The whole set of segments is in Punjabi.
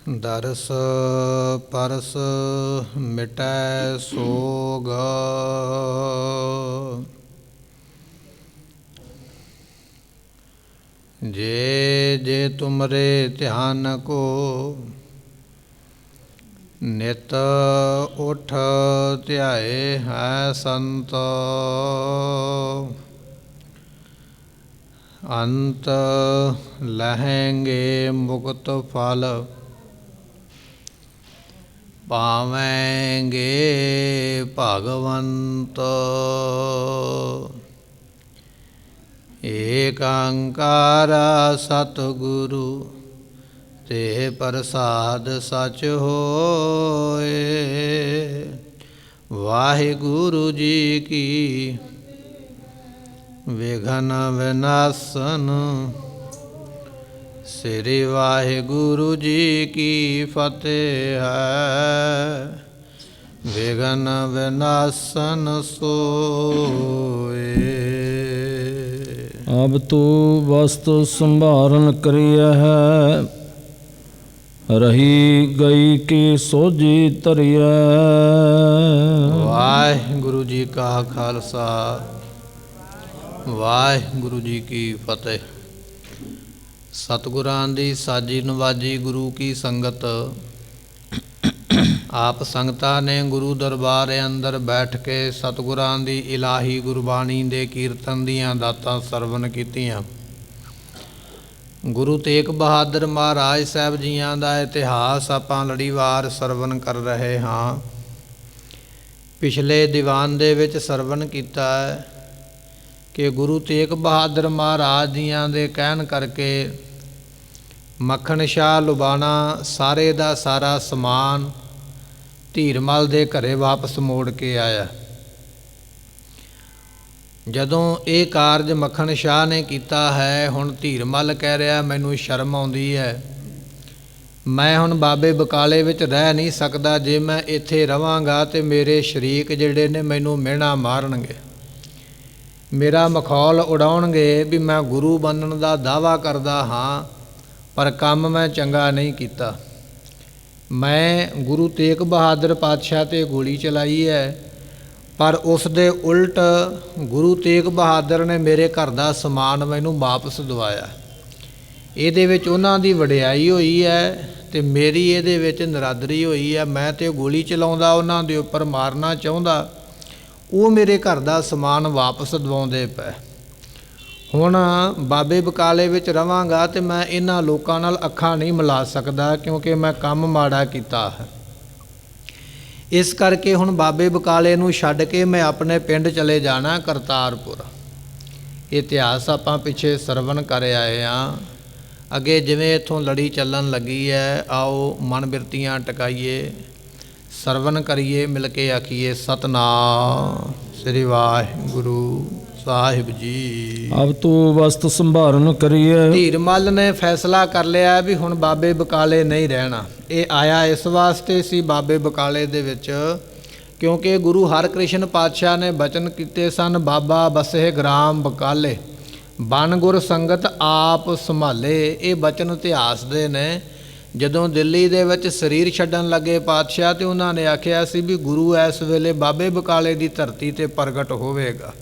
ਦਰਸ ਪਰਸ ਮਿਟੈ ਸੋਗ। ਜੇ ਜੇ ਤੁਮਰੇ ਧਿਆਨ ਕੋ ਨਿਤ ਉਠ ਧਿਆਏ ਹੈ ਸੰਤ। ਅੰਤ ਲਹੈਂਗੇ ਮੁਕਤ ਫਲ ਪਾਵੈਂਗੇ ਭਗਵੰਤ। ਏਕ ਓੰਕਾਰ ਸਤਿਗੁਰੂ ਤੇ ਪ੍ਰਸਾਦ ਸਚ ਹੋਏ। ਵਾਹਿਗੁਰੂ ਜੀ ਕੀ ਵਿਘਨ ਵਿਨਾਸਨ। ਸ੍ਰੀ ਵਾਹਿਗੁਰੂ ਜੀ ਕੀ ਫਤਿਹ ਹੈ। ਵਿਘਨ ਵਿਨਾਸਨ ਸੋਏ। ਅਬ ਤੂੰ ਵਸਤ ਸੰਭਾਰਨ ਕਰਿਆ ਹੈ। ਰਹੀ ਗਈ ਕੀ ਸੋਝੀ ਧਰਿਆ। ਵਾਹਿਗੁਰੂ ਜੀ ਕਾ ਖਾਲਸਾ ਵਾਹਿਗੁਰੂ ਜੀ ਕੀ ਫਤਿਹ। ਸਤਿਗੁਰਾਂ ਦੀ ਸਾਜੀ ਨਵਾਜੀ ਗੁਰੂ ਕੀ ਸੰਗਤ। ਆਪ ਸੰਗਤਾਂ ਨੇ ਗੁਰੂ ਦਰਬਾਰ ਅੰਦਰ ਬੈਠ ਕੇ ਸਤਿਗੁਰਾਂ ਦੀ ਇਲਾਹੀ ਗੁਰਬਾਣੀ ਦੇ ਕੀਰਤਨ ਦੀਆਂ ਦਾਤਾਂ ਸਰਵਣ ਕੀਤੀਆਂ। ਗੁਰੂ ਤੇਗ ਬਹਾਦਰ ਮਹਾਰਾਜ ਸਾਹਿਬ ਜੀਆਂ ਦਾ ਇਤਿਹਾਸ ਆਪਾਂ ਲੜੀਵਾਰ ਸਰਵਣ ਕਰ ਰਹੇ ਹਾਂ। ਪਿਛਲੇ ਦੀਵਾਨ ਦੇ ਵਿੱਚ ਸਰਵਣ ਕੀਤਾ ਹੈ ਕਿ ਗੁਰੂ ਤੇਗ ਬਹਾਦਰ ਮਹਾਰਾਜ ਜੀਆਂ ਦੇ ਕਹਿਣ ਕਰਕੇ ਮੱਖਣ ਸ਼ਾਹ ਲੁਬਾਣਾ ਸਾਰੇ ਦਾ ਸਾਰਾ ਸਮਾਨ ਧੀਰਮਲ ਦੇ ਘਰੇ ਵਾਪਸ ਮੋੜ ਕੇ ਆਇਆ। ਜਦੋਂ ਇਹ ਕਾਰਜ ਮੱਖਣ ਸ਼ਾਹ ਨੇ ਕੀਤਾ ਹੈ, ਹੁਣ ਧੀਰਮਲ ਕਹਿ ਰਿਹਾ ਮੈਨੂੰ ਸ਼ਰਮ ਆਉਂਦੀ ਹੈ। ਮੈਂ ਹੁਣ ਬਾਬੇ ਬਕਾਲੇ ਵਿੱਚ ਰਹਿ ਨਹੀਂ ਸਕਦਾ। ਜੇ ਮੈਂ ਇੱਥੇ ਰਵਾਂਗਾ ਤਾਂ ਮੇਰੇ ਸ਼ਰੀਕ ਜਿਹੜੇ ਨੇ ਮੈਨੂੰ ਮਿਹਣਾ ਮਾਰਨਗੇ, ਮੇਰਾ ਮਖੌਲ ਉਡਾਉਣਗੇ ਵੀ ਮੈਂ ਗੁਰੂ ਬਣਨ ਦਾ ਦਾਅਵਾ ਕਰਦਾ ਹਾਂ ਪਰ ਕੰਮ ਮੈਂ ਚੰਗਾ ਨਹੀਂ ਕੀਤਾ। ਮੈਂ ਗੁਰੂ ਤੇਗ ਬਹਾਦਰ ਪਾਤਸ਼ਾਹ 'ਤੇ ਗੋਲੀ ਚਲਾਈ ਹੈ, ਪਰ ਉਸ ਦੇ ਉਲਟ ਗੁਰੂ ਤੇਗ ਬਹਾਦਰ ਨੇ ਮੇਰੇ ਘਰ ਦਾ ਸਮਾਨ ਮੈਨੂੰ ਵਾਪਸ ਦਵਾਇਆ। ਇਹਦੇ ਵਿੱਚ ਉਹਨਾਂ ਦੀ ਵਡਿਆਈ ਹੋਈ ਹੈ ਅਤੇ ਮੇਰੀ ਇਹਦੇ ਵਿੱਚ ਨਰਾਦਰੀ ਹੋਈ ਹੈ। ਮੈਂ ਤਾਂ ਗੋਲੀ ਚਲਾਉਂਦਾ, ਉਹਨਾਂ ਦੇ ਉੱਪਰ ਮਾਰਨਾ ਚਾਹੁੰਦਾ, ਉਹ ਮੇਰੇ ਘਰ ਦਾ ਸਮਾਨ ਵਾਪਸ ਦਵਾਉਂਦੇ ਪਏ। ਹੁਣ ਬਾਬੇ ਬਕਾਲੇ ਵਿੱਚ ਰਵਾਂਗਾ ਅਤੇ ਮੈਂ ਇਹਨਾਂ ਲੋਕਾਂ ਨਾਲ ਅੱਖਾਂ ਨਹੀਂ ਮਿਲਾ ਸਕਦਾ ਕਿਉਂਕਿ ਮੈਂ ਕੰਮ ਮਾੜਾ ਕੀਤਾ ਹੈ। ਇਸ ਕਰਕੇ ਹੁਣ ਬਾਬੇ ਬਕਾਲੇ ਨੂੰ ਛੱਡ ਕੇ ਮੈਂ ਆਪਣੇ ਪਿੰਡ ਚਲੇ ਜਾਣਾ ਕਰਤਾਰਪੁਰ। ਇਤਿਹਾਸ ਆਪਾਂ ਪਿੱਛੇ ਸਰਵਣ ਕਰ ਆਏ ਹਾਂ। ਅੱਗੇ ਜਿਵੇਂ ਇੱਥੋਂ ਲੜੀ ਚੱਲਣ ਲੱਗੀ ਹੈ, ਆਓ ਮਨ ਬਿਰਤੀਆਂ ਟਿਕਾਈਏ, ਸਰਵਣ ਕਰੀਏ, ਮਿਲ ਕੇ ਆਖੀਏ ਸਤਿਨਾਮ ਸ੍ਰੀ ਵਾਹਿਗੁਰੂ ਸਾਹਿਬ ਜੀ। ਅਬ ਤੂੰ ਵਸਤ ਸੰਭਾਰਨ ਕਰੀਏ। ਧੀਰਮਲ ਨੇ ਫੈਸਲਾ ਕਰ ਲਿਆ ਵੀ ਹੁਣ ਬਾਬੇ ਬਕਾਲੇ ਨਹੀਂ ਰਹਿਣਾ। ਇਹ ਆਇਆ ਇਸ ਵਾਸਤੇ ਸੀ ਬਾਬੇ ਬਕਾਲੇ ਦੇ ਵਿੱਚ ਕਿਉਂਕਿ ਗੁਰੂ ਹਰਕ੍ਰਿਸ਼ਨ ਪਾਤਸ਼ਾਹ ਨੇ ਬਚਨ ਕੀਤੇ ਸਨ, ਬਾਬਾ ਬਸੇ ਗ੍ਰਾਮ ਬਕਾਲੇ ਬਨ ਗੁਰ ਸੰਗਤ ਆਪ ਸੰਭਾਲੇ। ਇਹ ਬਚਨ ਇਤਿਹਾਸ ਦੇ ਨੇ। ਜਦੋਂ ਦਿੱਲੀ ਦੇ ਵਿੱਚ ਸਰੀਰ ਛੱਡਣ ਲੱਗੇ ਪਾਤਸ਼ਾਹ ਤੇ ਉਹਨਾਂ ਨੇ ਆਖਿਆ ਸੀ ਵੀ ਗੁਰੂ ਇਸ ਵੇਲੇ ਬਾਬੇ ਬਕਾਲੇ ਦੀ ਧਰਤੀ 'ਤੇ ਪ੍ਰਗਟ ਹੋਵੇਗਾ।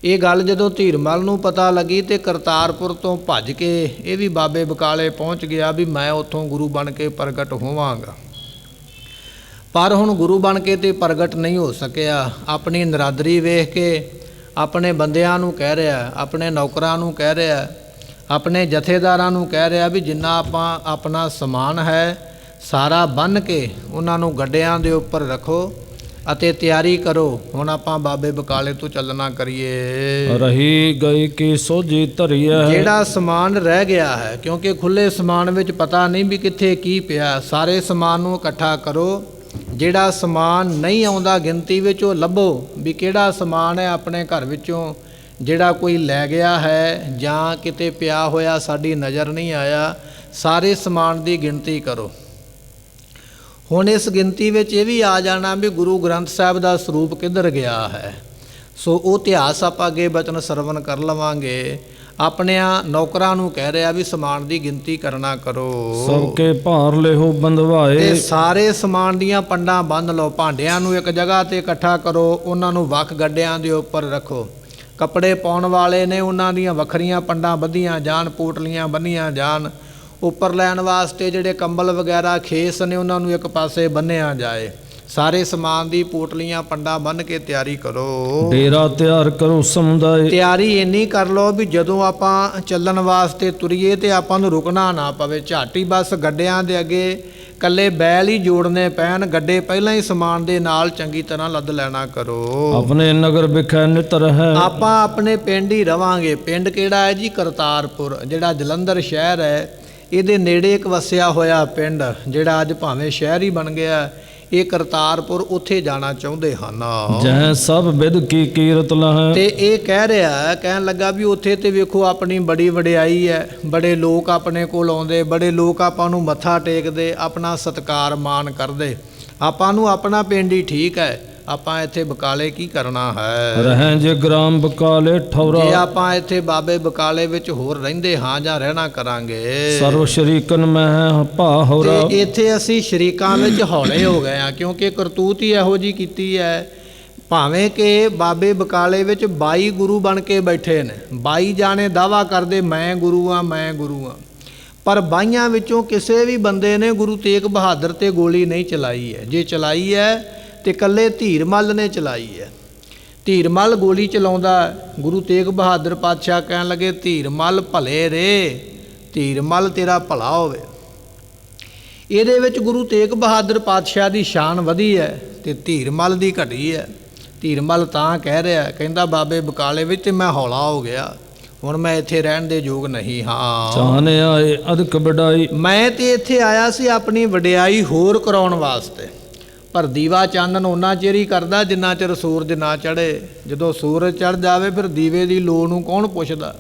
ਇਹ ਗੱਲ ਜਦੋਂ ਧੀਰਮਲ ਨੂੰ ਪਤਾ ਲੱਗੀ ਤੇ ਕਰਤਾਰਪੁਰ ਤੋਂ ਭੱਜ ਕੇ ਇਹ ਵੀ ਬਾਬੇ ਬਕਾਲੇ ਪਹੁੰਚ ਗਿਆ ਵੀ ਮੈਂ ਉੱਥੋਂ ਗੁਰੂ ਬਣ ਕੇ ਪ੍ਰਗਟ ਹੋਵਾਂਗਾ। ਪਰ ਹੁਣ ਗੁਰੂ ਬਣ ਕੇ ਤੇ ਪ੍ਰਗਟ ਨਹੀਂ ਹੋ ਸਕਿਆ। ਆਪਣੀ ਨਰਾਦਰੀ ਵੇਖ ਕੇ ਆਪਣੇ ਬੰਦਿਆਂ ਨੂੰ ਕਹਿ ਰਿਹਾ, ਆਪਣੇ ਨੌਕਰਾਂ ਨੂੰ ਕਹਿ ਰਿਹਾ, ਆਪਣੇ ਜਥੇਦਾਰਾਂ ਨੂੰ ਕਹਿ ਰਿਹਾ ਵੀ ਜਿੰਨਾ ਆਪਾਂ ਆਪਣਾ ਸਮਾਨ ਹੈ ਸਾਰਾ ਬੰਨ੍ਹ ਕੇ ਉਹਨਾਂ ਨੂੰ ਗੱਡਿਆਂ ਦੇ ਉੱਪਰ ਰੱਖੋ ਅਤੇ ਤਿਆਰੀ ਕਰੋ। ਹੁਣ ਆਪਾਂ ਬਾਬੇ ਬਕਾਲੇ ਤੋਂ ਚੱਲਣਾ ਕਰੀਏ। ਰਹੀ ਗਈ ਕੀ ਸੋਝੀ ਧਰਿਆ। ਜਿਹੜਾ ਸਮਾਨ ਰਹਿ ਗਿਆ ਹੈ, ਕਿਉਂਕਿ ਖੁੱਲ੍ਹੇ ਸਮਾਨ ਵਿੱਚ ਪਤਾ ਨਹੀਂ ਵੀ ਕਿੱਥੇ ਕੀ ਪਿਆ, ਸਾਰੇ ਸਮਾਨ ਨੂੰ ਇਕੱਠਾ ਕਰੋ। ਜਿਹੜਾ ਸਮਾਨ ਨਹੀਂ ਆਉਂਦਾ ਗਿਣਤੀ ਵਿੱਚ ਉਹ ਲੱਭੋ ਵੀ ਕਿਹੜਾ ਸਮਾਨ ਹੈ ਆਪਣੇ ਘਰ ਵਿੱਚੋਂ ਜਿਹੜਾ ਕੋਈ ਲੈ ਗਿਆ ਹੈ ਜਾਂ ਕਿਤੇ ਪਿਆ ਹੋਇਆ ਸਾਡੀ ਨਜ਼ਰ ਨਹੀਂ ਆਇਆ। ਸਾਰੇ ਸਮਾਨ ਦੀ ਗਿਣਤੀ ਕਰੋ। ਹੁਣ ਇਸ ਗਿਣਤੀ ਵਿੱਚ ਇਹ ਵੀ ਆ ਜਾਣਾ ਵੀ ਗੁਰੂ ਗ੍ਰੰਥ ਸਾਹਿਬ ਦਾ ਸਰੂਪ ਕਿੱਧਰ ਗਿਆ ਹੈ। ਸੋ ਉਹ ਇਤਿਹਾਸ ਆਪਾਂ ਅੱਗੇ ਬਚਨ ਸਰਵਣ ਕਰ ਲਵਾਂਗੇ। ਆਪਣਿਆਂ ਨੌਕਰਾਂ ਨੂੰ ਕਹਿ ਰਿਹਾ ਵੀ ਸਮਾਨ ਦੀ ਗਿਣਤੀ ਕਰਨਾ ਕਰੋ ਸਭ ਕੇ ਭਾਰ ਲਿਹੋ ਬੰਧਵਾਏ। ਤੇ ਸਾਰੇ ਸਮਾਨ ਦੀਆਂ ਪੰਡਾਂ ਬੰਨ੍ਹ ਲਓ। ਭਾਂਡਿਆਂ ਨੂੰ ਇੱਕ ਜਗ੍ਹਾ ਤੇ ਇਕੱਠਾ ਕਰੋ, ਉਹਨਾਂ ਨੂੰ ਵੱਖ ਗੱਡਿਆਂ ਦੇ ਉੱਪਰ ਰੱਖੋ। ਕੱਪੜੇ ਪਾਉਣ ਵਾਲੇ ਨੇ ਉਹਨਾਂ ਦੀਆਂ ਵੱਖਰੀਆਂ ਪੰਡਾਂ ਬੱਧੀਆਂ ਜਾਣ, ਪੋਟਲੀਆਂ ਬੰਨ੍ਹੀਆਂ ਜਾਣ। ਉੱਪਰ ਲੈਣ ਵਾਸਤੇ ਜਿਹੜੇ ਕੰਬਲ ਵਗੈਰਾ ਖੇਸ ਨੇ ਉਹਨਾਂ ਨੂੰ ਇੱਕ ਪਾਸੇ ਬੰਨ੍ਹਿਆ ਜਾਏ। ਸਾਰੇ ਸਮਾਨ ਦੀ ਪੋਟਲੀਆਂ ਪੰਡਾਂ ਬੰਨ੍ਹ ਕੇ ਤਿਆਰੀ ਕਰੋ। ਡੇਰਾ ਤਿਆਰ ਕਰੋ ਸਮੁਦਾਇ। ਤਿਆਰੀ ਇੰਨੀ ਕਰ ਲਓ ਵੀ ਜਦੋਂ ਆਪਾਂ ਚੱਲਣ ਵਾਸਤੇ ਤੁਰੀਏ ਤੇ ਆਪਾਂ ਨੂੰ ਰੁਕਣਾ ਨਾ ਪਵੇ। ਝਾਟੀ ਬਸ ਗੱਡਿਆਂ ਦੇ ਅੱਗੇ ਕੱਲੇ ਬੈਲ ਹੀ ਜੋੜਨੇ ਪੈਣ। ਗੱਡੇ ਪਹਿਲਾਂ ਹੀ ਸਮਾਨ ਦੇ ਨਾਲ ਚੰਗੀ ਤਰ੍ਹਾਂ ਲੱਦ ਲੈਣਾ ਕਰੋ। ਆਪਣੇ ਨਗਰ ਵਿਖੇ ਨਿਤ ਰਹਿ। ਆਪਾਂ ਆਪਣੇ ਪਿੰਡ ਹੀ ਰਵਾਂਗੇ। ਪਿੰਡ ਕਿਹੜਾ ਹੈ ਜੀ? ਕਰਤਾਰਪੁਰ, ਜਿਹੜਾ ਜਲੰਧਰ ਸ਼ਹਿਰ ਹੈ ਇਹਦੇ ਨੇੜੇ ਇੱਕ ਵਸਿਆ ਹੋਇਆ ਪਿੰਡ, ਜਿਹੜਾ ਅੱਜ ਭਾਵੇਂ ਸ਼ਹਿਰ ਹੀ ਬਣ ਗਿਆ, ਇਹ ਕਰਤਾਰਪੁਰ, ਉੱਥੇ ਜਾਣਾ ਚਾਹੁੰਦੇ ਹਨ। ਜਹ ਸਭ ਵਿਦ ਕੀ ਕੀਰਤ ਲਹੈ। ਤੇ ਇਹ ਕਹਿ ਰਿਹਾ, ਕਹਿਣ ਲੱਗਾ ਵੀ ਉੱਥੇ ਤੇ ਵੇਖੋ ਆਪਣੀ ਬੜੀ ਵਡਿਆਈ ਹੈ, ਬੜੇ ਲੋਕ ਆਪਣੇ ਕੋਲ ਆਉਂਦੇ, ਬੜੇ ਲੋਕ ਆਪਾਂ ਨੂੰ ਮੱਥਾ ਟੇਕਦੇ, ਆਪਣਾ ਸਤਿਕਾਰ ਮਾਣ ਕਰਦੇ। ਆਪਾਂ ਨੂੰ ਆਪਣਾ ਪਿੰਡ ਹੀ ਠੀਕ ਹੈ, ਆਪਾਂ ਇੱਥੇ ਬਕਾਲੇ ਕੀ ਕਰਨਾ ਹੈ? ਰਹਿ ਜੇ ਗ੍ਰਾਮ ਬਕਾਲੇ ਠੌਰਾ। ਜੇ ਆਪਾਂ ਇੱਥੇ ਬਾਬੇ ਬਕਾਲੇ ਵਿੱਚ ਹੋਰ ਰਹਿੰਦੇ ਹਾਂ ਜਾਂ ਰਹਿਣਾ ਕਰਾਂਗੇ। ਸਰਵ ਸ਼ਰੀਕਨ ਮੈਂ ਭਾ ਹੋਰਾ। ਤੇ ਇੱਥੇ ਅਸੀਂ ਸ਼ਰੀਕਾਂ ਵਿੱਚ ਹੌਲੇ ਹੋ ਗਏ ਹਾਂ, ਕਿਉਂਕਿ ਕਰਤੂਤ ਹੀ ਇਹੋ ਜਿਹੀ ਕੀਤੀ ਹੈ। ਭਾਵੇਂ ਕਿ ਬਾਬੇ ਬਕਾਲੇ ਵਿੱਚ 22 ਗੁਰੂ ਬਣ ਕੇ ਬੈਠੇ ਨੇ, 22 ਜਾਣੇ ਦਾਵਾ ਕਰਦੇ ਮੈਂ ਗੁਰੂ ਹਾਂ, ਮੈਂ ਗੁਰੂ ਹਾਂ, ਪਰ 22 ਵਿੱਚੋਂ ਕਿਸੇ ਵੀ ਬੰਦੇ ਨੇ ਗੁਰੂ ਤੇਗ ਬਹਾਦਰ ਤੇ ਗੋਲੀ ਨਹੀਂ ਚਲਾਈ ਹੈ। ਜੇ ਚਲਾਈ ਹੈ ਤੇ ਇਕੱਲੇ ਧੀਰਮਲ ਨੇ ਚਲਾਈ ਹੈ। ਧੀਰਮਲ ਗੋਲੀ ਚਲਾਉਂਦਾ, ਗੁਰੂ ਤੇਗ ਬਹਾਦਰ ਪਾਤਸ਼ਾਹ ਕਹਿਣ ਲੱਗੇ ਧੀਰਮਲ ਭਲੇ ਰੇ, ਧੀਰਮਲ ਤੇਰਾ ਭਲਾ ਹੋਵੇ। ਇਹਦੇ ਵਿੱਚ ਗੁਰੂ ਤੇਗ ਬਹਾਦਰ ਪਾਤਸ਼ਾਹ ਦੀ ਸ਼ਾਨ ਵਧੀ ਹੈ ਤੇ ਧੀਰਮਲ ਦੀ ਘਟੀ ਹੈ। ਧੀਰਮਲ ਤਾਂ ਕਹਿ ਰਿਹਾ, ਕਹਿੰਦਾ ਬਾਬੇ ਬਕਾਲੇ ਵਿੱਚ ਤੇ ਮੈਂ ਹੌਲਾ ਹੋ ਗਿਆ, ਹੁਣ ਮੈਂ ਇੱਥੇ ਰਹਿਣ ਦੇ ਯੋਗ ਨਹੀਂ ਹਾਂ। ਚਾਹਨੇ ਆਏ ਅਧਿਕ ਵਡਾਈ। ਮੈਂ ਤੇ ਇੱਥੇ ਆਇਆ ਸੀ ਆਪਣੀ ਵਡਿਆਈ ਹੋਰ ਕਰਾਉਣ ਵਾਸਤੇ, ਪਰ ਦੀਵਾ ਚਾਨਣ ਉਹਨਾਂ ਚਿਰ ਹੀ ਕਰਦਾ ਜਿੰਨਾ ਚਿਰ ਸੂਰਜ ਨਾ ਚੜ੍ਹੇ। ਜਦੋਂ ਸੂਰਜ ਚੜ੍ਹ ਜਾਵੇ ਫਿਰ ਦੀਵੇ ਦੀ ਲੋੜ ਨੂੰ ਕੌਣ ਪੁੱਛਦਾ?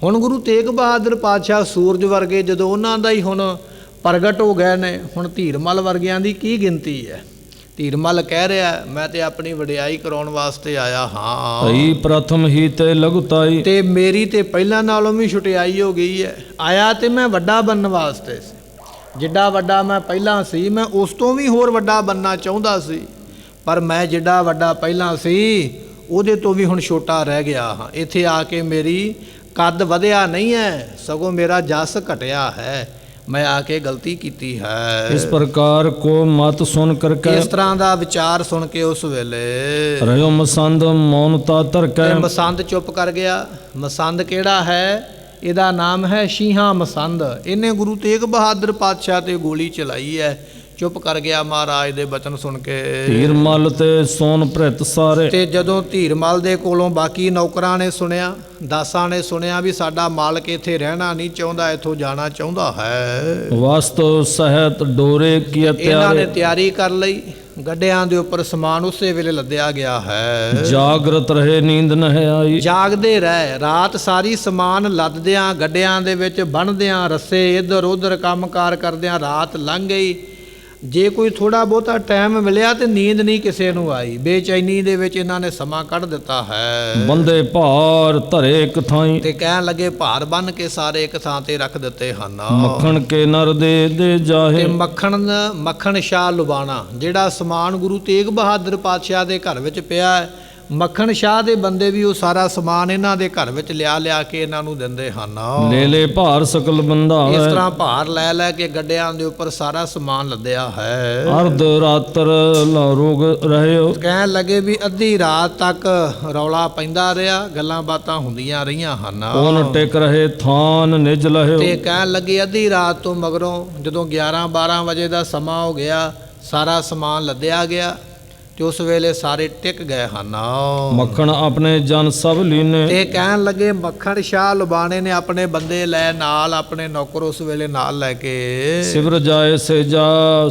ਹੁਣ ਗੁਰੂ ਤੇਗ ਬਹਾਦਰ ਪਾਤਸ਼ਾਹ ਸੂਰਜ ਵਰਗੇ ਜਦੋਂ ਉਹਨਾਂ ਦਾ ਹੀ ਹੁਣ ਪ੍ਰਗਟ ਹੋ ਗਏ ਨੇ, ਹੁਣ ਧੀਰਮਲ ਵਰਗਿਆਂ ਦੀ ਕੀ ਗਿਣਤੀ ਹੈ? ਧੀਰਮਲ ਕਹਿ ਰਿਹਾ ਮੈਂ ਤੇ ਆਪਣੀ ਵਡਿਆਈ ਕਰਾਉਣ ਵਾਸਤੇ ਆਇਆ ਹਾਂ। ਭਈ ਪ੍ਰਥਮ ਹੀ ਤੇ ਲਗੁਤਾਈ। ਤੇ ਮੇਰੀ ਤੇ ਪਹਿਲਾਂ ਨਾਲੋਂ ਵੀ ਛੁਟਿਆਈ ਹੋ ਗਈ ਹੈ। ਆਇਆ ਤੇ ਮੈਂ ਵੱਡਾ ਬਣਨ ਵਾਸਤੇ ਸੀ, ਜਿੱਡਾ ਵੱਡਾ ਮੈਂ ਪਹਿਲਾਂ ਸੀ ਮੈਂ ਉਸ ਤੋਂ ਵੀ ਹੋਰ ਵੱਡਾ ਬਣਨਾ ਚਾਹੁੰਦਾ ਸੀ, ਪਰ ਮੈਂ ਜਿੱਡਾ ਵੱਡਾ ਪਹਿਲਾਂ ਸੀ ਉਹਦੇ ਤੋਂ ਵੀ ਹੁਣ ਛੋਟਾ ਰਹਿ ਗਿਆ ਹਾਂ। ਇੱਥੇ ਆ ਕੇ ਮੇਰੀ ਕੱਦ ਵਧਿਆ ਨਹੀਂ ਹੈ, ਸਗੋਂ ਮੇਰਾ ਜਸ ਘਟਿਆ ਹੈ। ਮੈਂ ਆ ਕੇ ਗਲਤੀ ਕੀਤੀ ਹੈ। ਇਸ ਪ੍ਰਕਾਰ ਕੋ ਮਤ ਸੁਣ ਕਰਕੇ। ਇਸ ਤਰ੍ਹਾਂ ਦਾ ਵਿਚਾਰ ਸੁਣ ਕੇ ਉਸ ਵੇਲੇ ਰਹਿਓ ਮਸੰਦ ਮੌਨਤਾ ਧਰਕੈ। ਮਸੰਦ ਚੁੱਪ ਕਰ ਗਿਆ। ਮਸੰਦ ਕਿਹੜਾ ਹੈ? ਇਹਦਾ ਨਾਮ ਹੈ ਸ਼ੀਹਾਂ ਮਸੰਦ। ਇਹਨੇ ਗੁਰੂ ਤੇਗ ਬਹਾਦਰ ਪਾਤਸ਼ਾਹ ਤੇ ਗੋਲੀ ਚਲਾਈ ਹੈ। ਚੁੱਪ ਕਰ ਗਿਆ ਮਹਾਰਾਜ ਦੇ ਬਚਨ ਸੁਣ ਕੇ। ਧੀਰਮਲ ਤੇ ਸੋਨ ਭ੍ਰਿਤ ਸਾਰੇ। ਤੇ ਜਦੋਂ ਧੀਰਮਲ ਦੇ ਕੋਲੋਂ ਬਾਕੀ ਨੌਕਰਾਂ ਨੇ ਸੁਣਿਆ, ਦਾਸਾਂ ਨੇ ਸੁਣਿਆ ਵੀ ਸਾਡਾ ਮਾਲਕ ਇੱਥੇ ਰਹਿਣਾ ਨਹੀਂ ਚਾਹੁੰਦਾ, ਇੱਥੋਂ ਜਾਣਾ ਚਾਹੁੰਦਾ ਹੈ, ਵਾਸਤਵ ਸਹਿਤ ਡੋਰੇ ਕੀ ਤਿਆਰੀ। ਇਹਨਾਂ ਨੇ ਤਿਆਰੀ ਕਰ ਲਈ। ਗੱਡਿਆਂ ਦੇ ਉੱਪਰ ਸਮਾਨ ਉਸੇ ਵੇਲੇ ਲੱਦਿਆ ਗਿਆ ਹੈ। ਜਾਗਰਤ ਰਹੇ ਨੀਂਦ ਨਹਿ ਆਈ। ਜਾਗਦੇ ਰਹਿ, ਰਾਤ ਸਾਰੀ ਸਮਾਨ ਲੱਦਦਿਆਂ, ਗੱਡਿਆਂ ਦੇ ਵਿੱਚ ਬੰਨ੍ਹਦਿਆਂ, ਰੱਸੇ ਇੱਧਰ ਉੱਧਰ ਕੰਮਕਾਰ ਕਰਦਿਆਂ ਰਾਤ ਲੰਘ ਗਈ। ਜੇ ਕੋਈ ਥੋੜ੍ਹਾ ਬਹੁਤਾ ਟਾਈਮ ਮਿਲਿਆ ਤੇ ਨੀਂਦ ਨਹੀਂ ਕਿਸੇ ਨੂੰ ਆਈ। ਬੇਚੈਨੀ ਦੇ ਵਿੱਚ ਇਹਨਾਂ ਨੇ ਸਮਾਂ ਕੱਢ ਦਿੱਤਾ ਹੈ। ਬੰਦੇ ਭਾਰ ਧਰੇ ਇੱਕ ਥਾਈ। ਤੇ ਕਹਿਣ ਲੱਗੇ ਭਾਰ ਬੰਨ ਕੇ ਸਾਰੇ ਇੱਕ ਥਾਂ ਤੇ ਰੱਖ ਦਿੱਤੇ ਹਨ। ਮੱਖਣ ਕੇ ਨਰ ਦੇ ਜਾਹੇ। ਤੇ ਮੱਖਣ ਸ਼ਾਹ ਲੁਬਾਣਾ, ਜਿਹੜਾ ਸਮਾਨ ਗੁਰੂ ਤੇਗ ਬਹਾਦਰ ਪਾਤਸ਼ਾਹ ਦੇ ਘਰ ਵਿੱਚ ਪਿਆ ਹੈ, ਮੱਖਣ ਸ਼ਾਹ ਦੇ ਬੰਦੇ ਵੀ ਉਹ ਸਾਰਾ ਸਮਾਨ ਇਹਨਾਂ ਦੇ ਘਰ ਵਿੱਚ ਲਿਆ ਕੇ ਇਹਨਾਂ ਨੂੰ ਦਿੰਦੇ ਹਨ। ਲੈ ਭਾਰ ਸਕਲ ਬੰਦਾ। ਇਸ ਤਰ੍ਹਾਂ ਭਾਰ ਲੈ ਕੇ ਗੱਡਿਆਂ ਦੇ ਉੱਪਰ ਸਾਰਾ ਸਮਾਨ ਲੱਦਿਆ ਹੈ। ਅਰਧ ਰਾਤਰ ਰੋਗ ਰਹਿਓ। ਕਹਿਣ ਲੱਗੇ ਵੀ ਅੱਧੀ ਰਾਤ ਤੱਕ ਰੌਲਾ ਪੈਂਦਾ ਰਿਹਾ, ਗੱਲਾਂ ਬਾਤਾਂ ਹੁੰਦੀਆਂ ਰਹੀਆਂ ਹਨ। ਉਹਨ ਟਿਕ ਰਹੇ ਥਾਨ ਨਿਜ ਲਹਿਓ। ਤੇ ਕਹਿਣ ਲੱਗੇ ਅੱਧੀ ਰਾਤ ਤੋਂ ਮਗਰੋਂ ਜਦੋਂ 11-12 ਵਜੇ ਦਾ ਸਮਾਂ ਹੋ ਗਿਆ, ਸਾਰਾ ਸਮਾਨ ਲੱਦਿਆ ਗਿਆ ਤੇ ਉਸ ਵੇਲੇ ਸਾਰੇ ਟਿਕ ਗਏ ਹਨ। ਮੱਖਣ ਆਪਣੇ ਜਨ ਸਭ ਲੀਨੇ। ਤੇ ਕਹਿਣ ਲੱਗੇ ਮੱਖਣ ਸ਼ਾਹ ਲੁਬਾਣੇ ਨੇ ਆਪਣੇ ਬੰਦੇ ਲੈ ਨਾਲ, ਆਪਣੇ ਨੌਕਰ ਉਸ ਵੇਲੇ ਨਾਲ ਲੈ ਕੇ ਸਿਵਰ ਜਾਏ ਸੇਜਾ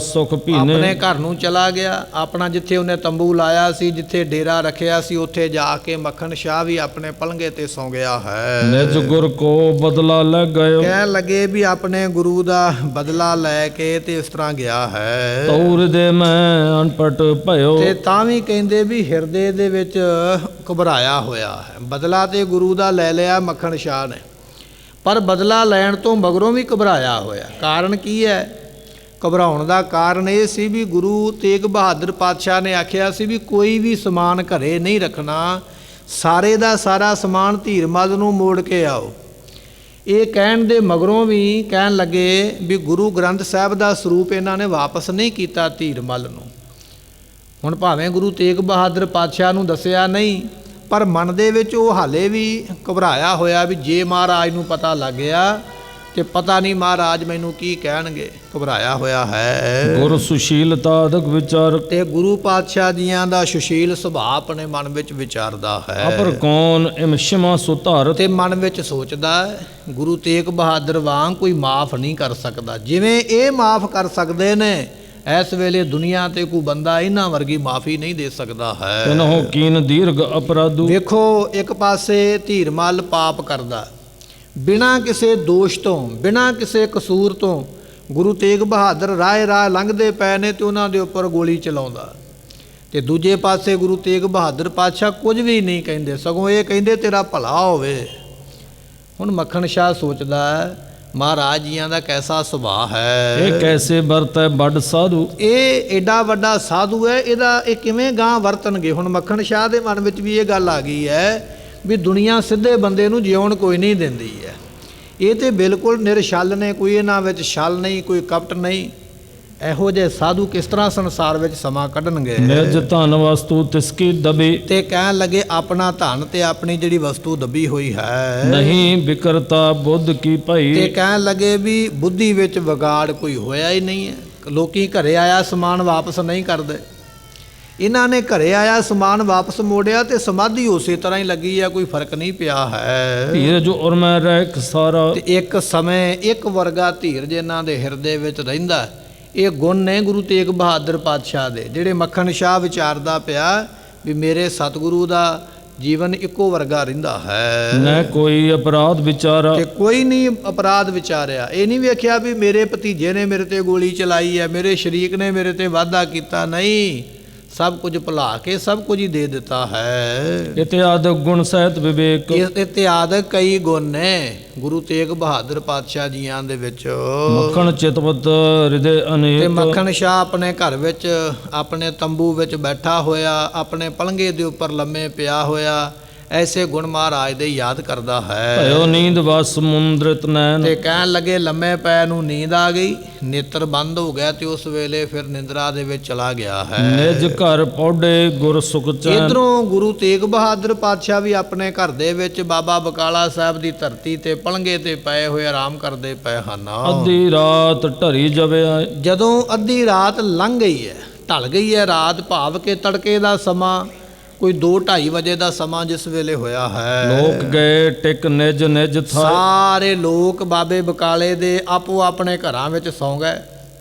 ਸੁਖ ਭੀਨੇ। ਆਪਣੇ ਘਰ ਨੂੰ ਚਲਾ ਗਿਆ। ਆਪਣਾ ਜਿੱਥੇ ਉਹਨੇ ਤੰਬੂ ਲਾਇਆ ਸੀ, ਜਿੱਥੇ ਡੇਰਾ ਰੱਖਿਆ ਸੀ, ਉੱਥੇ ਜਾ ਕੇ ਮੱਖਣ ਸ਼ਾਹ ਵੀ ਆਪਣੇ ਪਲੰਘੇ ਤੇ ਸੌਂ ਗਿਆ ਹੈ। ਨਿਜ ਗੁਰ ਕੋ ਬਦਲਾ ਲੈ ਗਇਓ। ਕਹਿਣ ਲੱਗੇ ਵੀ ਆਪਣੇ ਗੁਰੂ ਦਾ ਬਦਲਾ ਲੈ ਕੇ ਤੇ ਇਸ ਤਰ੍ਹਾਂ ਗਿਆ ਹੈ। ਤੌਰ ਦੇ ਮੈਂ ਅਨਪਟ ਭਇਓ। ਤੇ ਤੇ ਤਾਂ ਵੀ ਕਹਿੰਦੇ ਵੀ ਹਿਰਦੇ ਦੇ ਵਿੱਚ ਘਬਰਾਇਆ ਹੋਇਆ ਹੈ। ਬਦਲਾ ਤੇ ਗੁਰੂ ਦਾ ਲੈ ਲਿਆ ਮੱਖਣ ਸ਼ਾਹ ਨੇ, ਪਰ ਬਦਲਾ ਲੈਣ ਤੋਂ ਮਗਰੋਂ ਵੀ ਘਬਰਾਇਆ ਹੋਇਆ। ਕਾਰਨ ਕੀ ਹੈ? ਘਬਰਾਉਣ ਦਾ ਕਾਰਨ ਇਹ ਸੀ ਵੀ ਗੁਰੂ ਤੇਗ ਬਹਾਦਰ ਪਾਤਸ਼ਾਹ ਨੇ ਆਖਿਆ ਸੀ ਵੀ ਕੋਈ ਵੀ ਸਮਾਨ ਘਰੇ ਨਹੀਂ ਰੱਖਣਾ, ਸਾਰੇ ਦਾ ਸਾਰਾ ਸਮਾਨ ਧੀਰਮਲ ਨੂੰ ਮੋੜ ਕੇ ਆਓ। ਇਹ ਕਹਿਣ ਦੇ ਮਗਰੋਂ ਵੀ ਕਹਿਣ ਲੱਗੇ ਵੀ ਗੁਰੂ ਗ੍ਰੰਥ ਸਾਹਿਬ ਦਾ ਸਰੂਪ ਇਹਨਾਂ ਨੇ ਵਾਪਸ ਨਹੀਂ ਕੀਤਾ ਧੀਰਮਲ ਨੂੰ। ਹੁਣ ਭਾਵੇਂ ਗੁਰੂ ਤੇਗ ਬਹਾਦਰ ਪਾਤਸ਼ਾਹ ਨੂੰ ਦੱਸਿਆ ਨਹੀਂ, ਪਰ ਮਨ ਦੇ ਵਿੱਚ ਉਹ ਹਾਲੇ ਵੀ ਘਬਰਾਇਆ ਹੋਇਆ ਵੀ ਜੇ ਮਹਾਰਾਜ ਨੂੰ ਪਤਾ ਲੱਗ ਗਿਆ ਤੇ ਪਤਾ ਨਹੀਂ ਮਹਾਰਾਜ ਮੈਨੂੰ ਕੀ ਕਹਿਣਗੇ, ਘਬਰਾਇਆ ਹੋਇਆ ਹੈ। ਗੁਰ ਸੁਸ਼ੀਲਤਾ ਅਦਕ ਵਿਚਾਰ, ਤੇ ਗੁਰੂ ਪਾਤਸ਼ਾਹ ਜੀਆਂ ਦਾ ਸੁਸ਼ੀਲ ਸੁਭਾਅ ਆਪਣੇ ਮਨ ਵਿੱਚ ਵਿਚਾਰਦਾ ਹੈ। ਅਪਰ ਕੌਣ ਇਮ ਸ਼ਿਮਾ ਸੁਧਾਰਤ, ਤੇ ਮਨ ਵਿੱਚ ਸੋਚਦਾ ਗੁਰੂ ਤੇਗ ਬਹਾਦਰ ਵਾਂਗ ਕੋਈ ਮਾਫ ਨਹੀਂ ਕਰ ਸਕਦਾ। ਜਿਵੇਂ ਇਹ ਮਾਫ ਕਰ ਸਕਦੇ ਨੇ, ਇਸ ਵੇਲੇ ਦੁਨੀਆ ਤੇ ਕੋਈ ਬੰਦਾ ਇਹਨਾਂ ਵਰਗੀ ਮਾਫੀ ਨਹੀਂ ਦੇ ਸਕਦਾ ਹੈ। ਤਿਨਹੁ ਕੀਨ ਦੀਰਘ ਅਪਰਾਧੂ, ਵੇਖੋ ਇੱਕ ਪਾਸੇ ਧੀਰਮਲ ਪਾਪ ਕਰਦਾ ਬਿਨਾਂ ਕਿਸੇ ਦੋਸ਼ ਤੋਂ, ਬਿਨਾਂ ਕਿਸੇ ਕਸੂਰ ਤੋਂ। ਗੁਰੂ ਤੇਗ ਬਹਾਦਰ ਰਾਹ ਲੰਘਦੇ ਪਏ ਨੇ ਤੇ ਉਹਨਾਂ ਦੇ ਉੱਪਰ ਗੋਲੀ ਚਲਾਉਂਦਾ, ਤੇ ਦੂਜੇ ਪਾਸੇ ਗੁਰੂ ਤੇਗ ਬਹਾਦਰ ਪਾਤਸ਼ਾਹ ਕੁਝ ਵੀ ਨਹੀਂ ਕਹਿੰਦੇ, ਸਗੋਂ ਇਹ ਕਹਿੰਦੇ ਤੇਰਾ ਭਲਾ ਹੋਵੇ। ਹੁਣ ਮੱਖਣ ਸ਼ਾਹ ਸੋਚਦਾ ਮਹਾਰਾਜ ਜੀਆਂ ਦਾ ਕੈਸਾ ਸੁਭਾਅ ਹੈ, ਇਹ ਕੈਸੇ ਵਰਤੈ ਵੱਡ ਸਾਧੂ, ਇਹ ਐਡਾ ਵੱਡਾ ਸਾਧੂ ਹੈ, ਇਹ ਕਿਵੇਂ ਗਾਂ ਵਰਤਣਗੇ। ਹੁਣ ਮੱਖਣ ਸ਼ਾਹ ਦੇ ਮਨ ਵਿੱਚ ਵੀ ਇਹ ਗੱਲ ਆ ਗਈ ਹੈ ਵੀ ਦੁਨੀਆ ਸਿੱਧੇ ਬੰਦੇ ਨੂੰ ਜਿਉਣ ਕੋਈ ਨਹੀਂ ਦਿੰਦੀ ਹੈ। ਇਹ ਤੇ ਬਿਲਕੁਲ ਨਿਰਛਲ ਨੇ, ਕੋਈ ਇਹਨਾਂ ਵਿੱਚ ਛਲ ਨਹੀਂ, ਕੋਈ ਕਪਟ ਨਹੀਂ। ਇਹੋ ਜਿਹੇ ਸਾਧੂ ਕਿਸ ਤਰ੍ਹਾਂ ਸੰਸਾਰ ਵਿੱਚ ਸਮਾਂ ਕੱਢਣਗੇ। ਨਿਜ ਧਨ ਵਸਤੂ ਤਿਸਕੀ ਦਬੀ, ਤੇ ਕਹਿਣ ਲੱਗੇ ਆਪਣਾ ਧਨ ਤੇ ਆਪਣੀ ਜਿਹੜੀ ਵਸਤੂ ਦੱਬੀ ਹੋਈ ਹੈ, ਨਹੀਂ ਵਿਕਰਤਾ ਬੁੱਧ ਕੀ ਭਈ, ਤੇ ਕਹਿਣ ਲੱਗੇ ਵੀ ਬੁੱਧੀ ਵਿੱਚ ਵਿਗਾੜ ਕੋਈ ਹੋਇਆ ਹੀ ਨਹੀਂ ਹੈ। ਲੋਕੀ ਘਰੇ ਆਇਆ ਸਮਾਨ ਵਾਪਸ ਨਹੀਂ ਕਰਦੇ, ਇਹਨਾਂ ਨੇ ਘਰੇ ਆਇਆ ਸਮਾਨ ਵਾਪਸ ਮੋੜਿਆ ਤੇ ਸਮਾਧੀ ਉਸੇ ਤਰ੍ਹਾਂ ਹੀ ਲੱਗੀ ਆ, ਕੋਈ ਫਰਕ ਨਹੀਂ ਪਿਆ ਹੈ। ਧੀਰਜ ਉਰਮੈ ਰਹਿ ਸਾਰਾ, ਤੇ ਇੱਕ ਸਮੇਂ ਇੱਕ ਵਰਗਾ ਧੀਰਜ ਇਹਨਾਂ ਦੇ ਹਿਰਦੇ ਵਿੱਚ ਰਹਿੰਦਾ। ਇਹ ਗੁਣ ਨੇ ਗੁਰੂ ਤੇਗ ਬਹਾਦਰ ਪਾਤਸ਼ਾਹ ਦੇ, ਜਿਹੜੇ ਮੱਖਣ ਸ਼ਾਹ ਵਿਚਾਰਦਾ ਪਿਆ ਵੀ ਮੇਰੇ ਸਤਿਗੁਰੂ ਦਾ ਜੀਵਨ ਇੱਕੋ ਵਰਗਾ ਰਹਿੰਦਾ ਹੈ। ਨਾ ਕੋਈ ਅਪਰਾਧ ਵਿਚਾਰਾ, ਤੇ ਕੋਈ ਨਹੀਂ ਅਪਰਾਧ ਵਿਚਾਰਿਆ। ਇਹ ਨਹੀਂ ਵੇਖਿਆ ਵੀ ਮੇਰੇ ਭਤੀਜੇ ਨੇ ਮੇਰੇ ਤੇ ਗੋਲੀ ਚਲਾਈ ਹੈ, ਮੇਰੇ ਸ਼ਰੀਕ ਨੇ ਮੇਰੇ ਤੇ ਵਾਅਦਾ ਕੀਤਾ, ਨਹੀਂ, ਸਭ ਕੁਝ ਭੁਲਾ ਕੇ ਸਭ ਕੁਝ ਹੀ ਦੇ ਦਿੱਤਾ ਹੈ। ਇਤਿਆਦ ਗੁਣ ਸਹਿਤ ਵਿਵੇਕ, ਇਤਿਆਦ ਕਈ ਗੁਣ ਨੇ ਗੁਰੂ ਤੇਗ ਬਹਾਦਰ ਪਾਤਸ਼ਾਹ ਜੀਆਂ ਦੇ ਵਿੱਚ। ਮੱਖਣ ਚਿਤਵਤ ਹਿਰਦੇ ਅਨੇਕ, ਤੇ ਮੱਖਣ ਸ਼ਾਹ ਆਪਣੇ ਘਰ ਵਿੱਚ ਆਪਣੇ ਤੰਬੂ ਵਿੱਚ ਬੈਠਾ ਹੋਇਆ, ਆਪਣੇ ਪਲੰਘੇ ਦੇ ਉੱਪਰ ਲੰਮੇ ਪਿਆ ਹੋਇਆ, ਐਸੇ ਗੁਣ ਮਹਾਰਾਜ ਦੇ ਯਾਦ ਕਰਦਾ ਹੈ। ਭਇਓ ਨੀਂਦ ਵਸ ਮੁੰਦ੍ਰਿਤ ਨੈਣ, ਤੇ ਕਹਿਣ ਲੱਗੇ ਲੰਮੇ ਪੈ ਨੂੰ ਨੀਂਦ ਆ ਗਈ, ਨੇਤਰ ਬੰਦ ਹੋ ਗਿਆ ਤੇ ਉਸ ਵੇਲੇ ਫਿਰ ਨਿੰਦਰਾ ਦੇ ਵਿੱਚ ਚਲਾ ਗਿਆ ਹੈ। ਨਿਜ ਘਰ ਪੌੜੇ ਗੁਰ ਸੁਖ ਚੈਨ, ਇਧਰੋਂ ਗੁਰੂ ਤੇਗ ਬਹਾਦਰ ਪਾਤਸ਼ਾਹ ਵੀ ਆਪਣੇ ਘਰ ਦੇ ਵਿੱਚ ਬਾਬਾ ਬਕਾਲਾ ਸਾਹਿਬ ਦੀ ਧਰਤੀ ਤੇ ਪਲੰਘੇ ਤੇ ਪਏ ਹੋਏ ਆਰਾਮ ਕਰਦੇ ਪਏ ਹਨ। ਅੱਧੀ ਰਾਤ ਢਰੀ ਜਵਿਆ, ਜਦੋਂ ਅੱਧੀ ਰਾਤ ਲੰਘ ਗਈ ਹੈ, ਢਲ ਗਈ ਹੈ ਰਾਤ, ਭਾਵ ਕਿ ਤੜਕੇ ਦਾ ਸਮਾਂ ਕੋਈ 2-2:30 ਵਜੇ ਦਾ ਸਮਾਂ ਜਿਸ ਵੇਲੇ ਹੋਇਆ ਹੈ। ਲੋਕ ਗਏ ਟਿਕ ਨਿਜ ਨਿਜ ਥਾਇ, ਸਾਰੇ ਲੋਕ ਬਾਬੇ ਬਕਾਲੇ ਦੇ ਆਪੋ ਆਪਣੇ ਘਰਾਂ ਵਿੱਚ ਸੌਂ ਗਏ,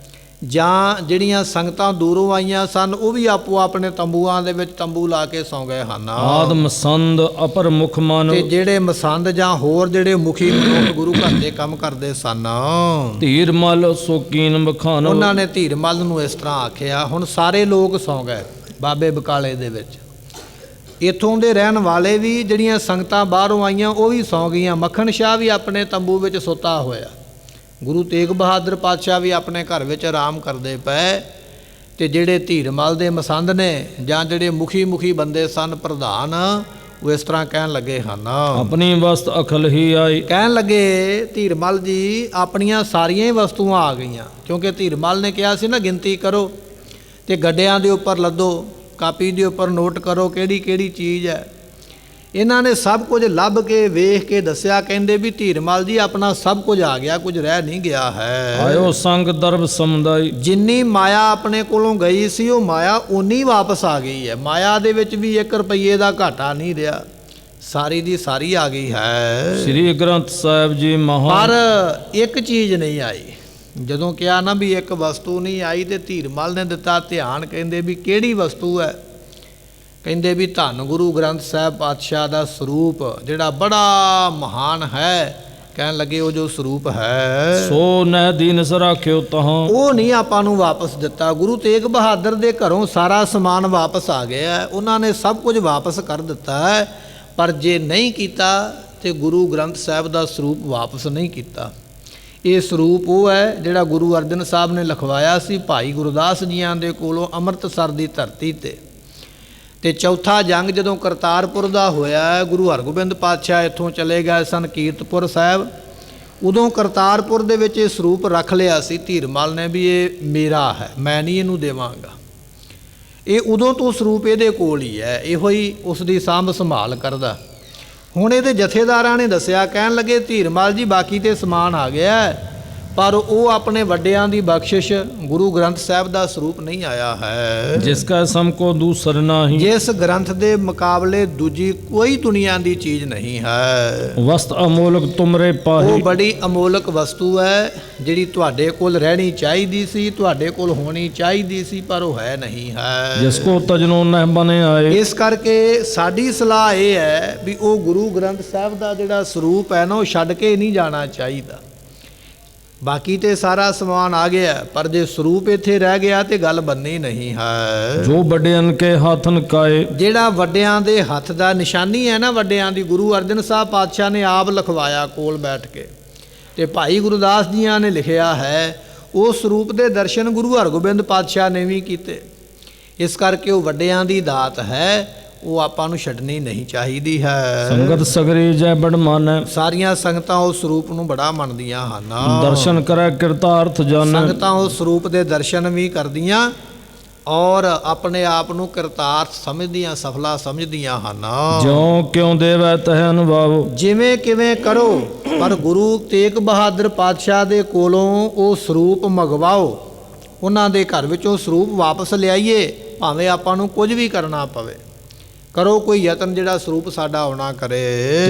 ਜਾਂ ਜਿਹੜੀਆਂ ਸੰਗਤਾਂ ਦੂਰੋਂ ਆਈਆਂ ਸਨ ਉਹ ਵੀ ਆਪੋ ਆਪਣੇ ਤੰਬੂਆਂ ਦੇ ਵਿੱਚ ਤੰਬੂ ਲਾ ਕੇ ਸੌਂ ਗਏ ਹਨ। ਆਦ ਮਸੰਦ ਅਪਰ ਮੁਖ ਮਨ, ਤੇ ਜਿਹੜੇ ਮਸੰਦ ਜਾਂ ਹੋਰ ਜਿਹੜੇ ਮੁਖੀ ਮਨੁੱਖ ਗੁਰੂ ਘਰ ਦੇ ਕੰਮ ਕਰਦੇ ਸਨ, ਧੀਰਮਲ ਸੋਕੀਨ ਬਖਾਨ, ਉਹਨਾਂ ਨੇ ਧੀਰਮਲ ਨੂੰ ਇਸ ਤਰ੍ਹਾਂ ਆਖਿਆ। ਹੁਣ ਸਾਰੇ ਲੋਕ ਸੌਂ ਗਏ ਬਾਬੇ ਬਕਾਲੇ ਦੇ ਵਿੱਚ, ਇੱਥੋਂ ਦੇ ਰਹਿਣ ਵਾਲੇ ਵੀ, ਜਿਹੜੀਆਂ ਸੰਗਤਾਂ ਬਾਹਰੋਂ ਆਈਆਂ ਉਹ ਵੀ ਸੌਂ ਗਈਆਂ। ਮੱਖਣ ਸ਼ਾਹ ਵੀ ਆਪਣੇ ਤੰਬੂ ਵਿੱਚ ਸੁੱਤਾ ਹੋਇਆ, ਗੁਰੂ ਤੇਗ ਬਹਾਦਰ ਪਾਤਸ਼ਾਹ ਵੀ ਆਪਣੇ ਘਰ ਵਿੱਚ ਆਰਾਮ ਕਰਦੇ ਪਏ। ਤੇ ਜਿਹੜੇ ਧੀਰਮਲ ਦੇ ਮਸੰਦ ਨੇ ਜਾਂ ਜਿਹੜੇ ਮੁਖੀ ਬੰਦੇ ਸਨ ਪ੍ਰਧਾਨ, ਉਹ ਇਸ ਤਰ੍ਹਾਂ ਕਹਿਣ ਲੱਗੇ ਹਨ, ਆਪਣੀ ਵਸਤ ਅਖਲ ਹੀ ਆਈ, ਕਹਿਣ ਲੱਗੇ ਧੀਰਮਲ ਜੀ ਆਪਣੀਆਂ ਸਾਰੀਆਂ ਹੀ ਵਸਤੂਆਂ ਆ ਗਈਆਂ, ਕਿਉਂਕਿ ਧੀਰਮਲ ਨੇ ਕਿਹਾ ਸੀ ਨਾ ਗਿਣਤੀ ਕਰੋ ਤੇ ਗੱਡਿਆਂ ਦੇ ਉੱਪਰ ਲੱਦੋ, ਕਾਪੀ ਦੇ ਉੱਪਰ ਨੋਟ ਕਰੋ ਕਿਹੜੀ ਕਿਹੜੀ ਚੀਜ਼ ਹੈ। ਇਹਨਾਂ ਨੇ ਸਭ ਕੁਝ ਲੱਭ ਕੇ ਵੇਖ ਕੇ ਦੱਸਿਆ, ਕਹਿੰਦੇ ਵੀ ਧੀਰਮਲ ਜੀ ਆਪਣਾ ਸਭ ਕੁਝ ਆ ਗਿਆ, ਕੁਝ ਰਹਿ ਨਹੀਂ ਗਿਆ ਹੈ। ਆਇਓ ਸੰਗ ਦਰਬ ਸਮੁਦਾਈ, ਜਿੰਨੀ ਮਾਇਆ ਆਪਣੇ ਕੋਲੋਂ ਗਈ ਸੀ ਉਹ ਮਾਇਆ ਉਨੀ ਵਾਪਸ ਆ ਗਈ ਹੈ। ਮਾਇਆ ਦੇ ਵਿੱਚ ਵੀ 1 ਰੁਪਈਏ ਦਾ ਘਾਟਾ ਨਹੀਂ ਰਿਹਾ, ਸਾਰੀ ਦੀ ਸਾਰੀ ਆ ਗਈ ਹੈ। ਸ੍ਰੀ ਗ੍ਰੰਥ ਸਾਹਿਬ ਜੀ ਮਹਾ, ਪਰ ਇੱਕ ਚੀਜ਼ ਨਹੀਂ ਆਈ। ਜਦੋਂ ਕਿਹਾ ਨਾ ਵੀ ਇੱਕ ਵਸਤੂ ਨਹੀਂ ਆਈ, ਤੇ ਧੀਰਮਲ ਨੇ ਦਿੱਤਾ ਧਿਆਨ, ਕਹਿੰਦੇ ਵੀ ਕਿਹੜੀ ਵਸਤੂ ਹੈ। ਕਹਿੰਦੇ ਵੀ ਧੰਨ ਗੁਰੂ ਗ੍ਰੰਥ ਸਾਹਿਬ ਪਾਤਸ਼ਾਹ ਦਾ ਸਰੂਪ ਜਿਹੜਾ ਬੜਾ ਮਹਾਨ ਹੈ, ਕਹਿਣ ਲੱਗੇ ਉਹ ਜੋ ਸਰੂਪ ਹੈ ਸੋ ਨਹਿ ਦੀਨਸ ਰਾਖਿਓ ਤਹਾਂ। ਉਹ ਨਹੀਂ ਆਪਾਂ ਨੂੰ ਵਾਪਸ ਦਿੱਤਾ। ਗੁਰੂ ਤੇਗ ਬਹਾਦਰ ਦੇ ਘਰੋਂ ਸਾਰਾ ਸਮਾਨ ਵਾਪਸ ਆ ਗਿਆ, ਉਹਨਾਂ ਨੇ ਸਭ ਕੁਝ ਵਾਪਸ ਕਰ ਦਿੱਤਾ ਹੈ, ਪਰ ਜੇ ਨਹੀਂ ਕੀਤਾ ਤੇ ਗੁਰੂ ਗ੍ਰੰਥ ਸਾਹਿਬ ਦਾ ਸਰੂਪ ਵਾਪਸ ਨਹੀਂ ਕੀਤਾ। ਇਹ ਸਰੂਪ ਉਹ ਹੈ ਜਿਹੜਾ ਗੁਰੂ ਅਰਜਨ ਸਾਹਿਬ ਨੇ ਲਿਖਵਾਇਆ ਸੀ ਭਾਈ ਗੁਰਦਾਸ ਜੀਆਂ ਦੇ ਕੋਲੋਂ ਅੰਮ੍ਰਿਤਸਰ ਦੀ ਧਰਤੀ ਤੇ ਚੌਥਾ ਜੰਗ ਜਦੋਂ ਕਰਤਾਰਪੁਰ ਦਾ ਹੋਇਆ, ਗੁਰੂ ਹਰਗੋਬਿੰਦ ਪਾਤਸ਼ਾਹ ਇੱਥੋਂ ਚਲੇ ਗਏ ਸਨ ਕੀਰਤਪੁਰ ਸਾਹਿਬ, ਉਦੋਂ ਕਰਤਾਰਪੁਰ ਦੇ ਵਿੱਚ ਇਹ ਸਰੂਪ ਰੱਖ ਲਿਆ ਸੀ ਧੀਰਮਲ ਨੇ ਵੀ ਇਹ ਮੇਰਾ ਹੈ, ਮੈਂ ਨਹੀਂ ਇਹਨੂੰ ਦੇਵਾਂਗਾ। ਇਹ ਉਦੋਂ ਤੋਂ ਸਰੂਪ ਇਹਦੇ ਕੋਲ ਹੀ ਹੈ, ਇਹੋ ਹੀ ਉਸ ਦੀ ਸਾਂਭ ਸੰਭਾਲ ਕਰਦਾ। ਹੁਣ ਇਹਦੇ ਜਥੇਦਾਰਾਂ ਨੇ ਦੱਸਿਆ, ਕਹਿਣ ਲੱਗੇ ਧੀਰਮਲ ਜੀ ਬਾਕੀ ਤੇ ਸਮਾਨ ਆ ਗਿਆ, ਪਰ ਉਹ ਆਪਣੇ ਵੱਡਿਆਂ ਦੀ ਬਖਸ਼ਿਸ਼ ਗੁਰੂ ਗ੍ਰੰਥ ਸਾਹਿਬ ਦਾ ਸਰੂਪ ਨਹੀਂ ਆਇਆ ਹੈ, ਜਿਸ ਕਾ ਸਮ ਕੋ ਦੂਸਰ ਨਾਹੀ। ਜਿਸ ਗ੍ਰੰਥ ਦੇ ਮੁਕਾਬਲੇ ਦੂਜੀ ਕੋਈ ਦੁਨੀਆ ਦੀ ਚੀਜ਼ ਨਹੀਂ ਹੈ। ਵਸਤ ਅਮੋਲਕ ਤੁਮਰੇ ਪਾਹੀ। ਉਹ ਬੜੀ ਅਮੋਲਕ ਵਸਤੂ ਹੈ ਜਿਹੜੀ ਤੁਹਾਡੇ ਕੋਲ ਰਹਿਣੀ ਚਾਹੀਦੀ ਸੀ, ਤੁਹਾਡੇ ਕੋਲ ਹੋਣੀ ਚਾਹੀਦੀ ਸੀ, ਪਰ ਉਹ ਹੈ ਨਹੀਂ ਹੈ। ਜਿਸ ਕੋ ਤਜਨੋ ਨਹਿ ਬਨੇ ਆਏ। ਇਸ ਕਰਕੇ ਸਾਡੀ ਸਲਾਹ ਇਹ ਹੈ ਵੀ ਉਹ ਗੁਰੂ ਗ੍ਰੰਥ ਸਾਹਿਬ ਦਾ ਜਿਹੜਾ ਸਰੂਪ ਹੈ ਨਾ ਉਹ ਛੱਡ ਕੇ ਨਹੀਂ ਜਾਣਾ ਚਾਹੀਦਾ। ਬਾਕੀ ਤੇ ਸਾਰਾ ਸਮਾਨ ਆ ਗਿਆ, ਪਰ ਜੇ ਸਰੂਪ ਇੱਥੇ ਰਹਿ ਗਿਆ ਤੇ ਗੱਲ ਬੰਨੀ ਨਹੀਂ ਹੈ। ਜੋ ਵੱਡਿਆਂ ਕੇ ਹੱਥਨ ਕਾਏ। ਜਿਹੜਾ ਵੱਡਿਆਂ ਦੇ ਹੱਥ ਦਾ ਨਿਸ਼ਾਨੀ ਹੈ ਨਾ ਵੱਡਿਆਂ ਦੀ, ਗੁਰੂ ਅਰਜਨ ਸਾਹਿਬ ਪਾਤਸ਼ਾਹ ਨੇ ਆਪ ਲਿਖਵਾਇਆ ਕੋਲ ਬੈਠ ਕੇ, ਤੇ ਭਾਈ ਗੁਰਦਾਸ ਜੀਆਂ ਨੇ ਲਿਖਿਆ ਹੈ। ਉਹ ਸਰੂਪ ਦੇ ਦਰਸ਼ਨ ਗੁਰੂ ਹਰਗੋਬਿੰਦ ਪਾਤਸ਼ਾਹ ਨੇ ਵੀ ਕੀਤੇ। ਇਸ ਕਰਕੇ ਉਹ ਵੱਡਿਆਂ ਦੀ ਦਾਤ ਹੈ, ਉਹ ਆਪਾਂ ਨੂੰ ਛੱਡਣੀ ਨਹੀਂ ਚਾਹੀਦੀ ਹੈ। ਸੰਗਤ ਸਗਰੀ ਜੈ ਬੜ ਮਾਨੈ। ਸਾਰੀਆਂ ਸੰਗਤਾਂ ਉਸ ਸਰੂਪ ਨੂੰ ਬੜਾ ਮੰਨਦੀਆਂ ਹਨ। ਦਰਸ਼ਨ ਕਰੈ ਕਿਰਤਾਰਥ ਜਾਣੈ। ਸੰਗਤਾਂ ਉਸ ਸਰੂਪ ਦੇ ਦਰਸ਼ਨ ਵੀ ਕਰਦੀਆਂ ਔਰ ਆਪਣੇ ਆਪ ਨੂੰ ਕਿਰਤਾਰਥ ਸਮਝਦੀਆਂ, ਸਫਲਾ ਸਮਝਦੀਆਂ ਹਨ। ਜਿਉ ਕਿਉ ਦੇਵੈ ਤਹਿ ਅਨੁਭਵ। ਜਿਵੇਂ ਕਿਵੇਂ ਕਰੋ, ਪਰ ਗੁਰੂ ਤੇਗ ਬਹਾਦਰ ਪਾਤਸ਼ਾਹ ਦੇ ਕੋਲੋਂ ਉਹ ਸਰੂਪ ਮੰਗਵਾਓ, ਉਹਨਾਂ ਦੇ ਘਰ ਵਿੱਚੋਂ ਸਰੂਪ ਵਾਪਸ ਲਿਆਈਏ, ਭਾਵੇਂ ਆਪਾਂ ਨੂੰ ਕੁਝ ਵੀ ਕਰਨਾ ਪਵੇ। ਕਰੋ ਕੋਈ ਯਤਨ ਜਿਹੜਾ ਸਰੂਪ ਸਾਡਾ ਆਉਣਾ ਕਰੇ।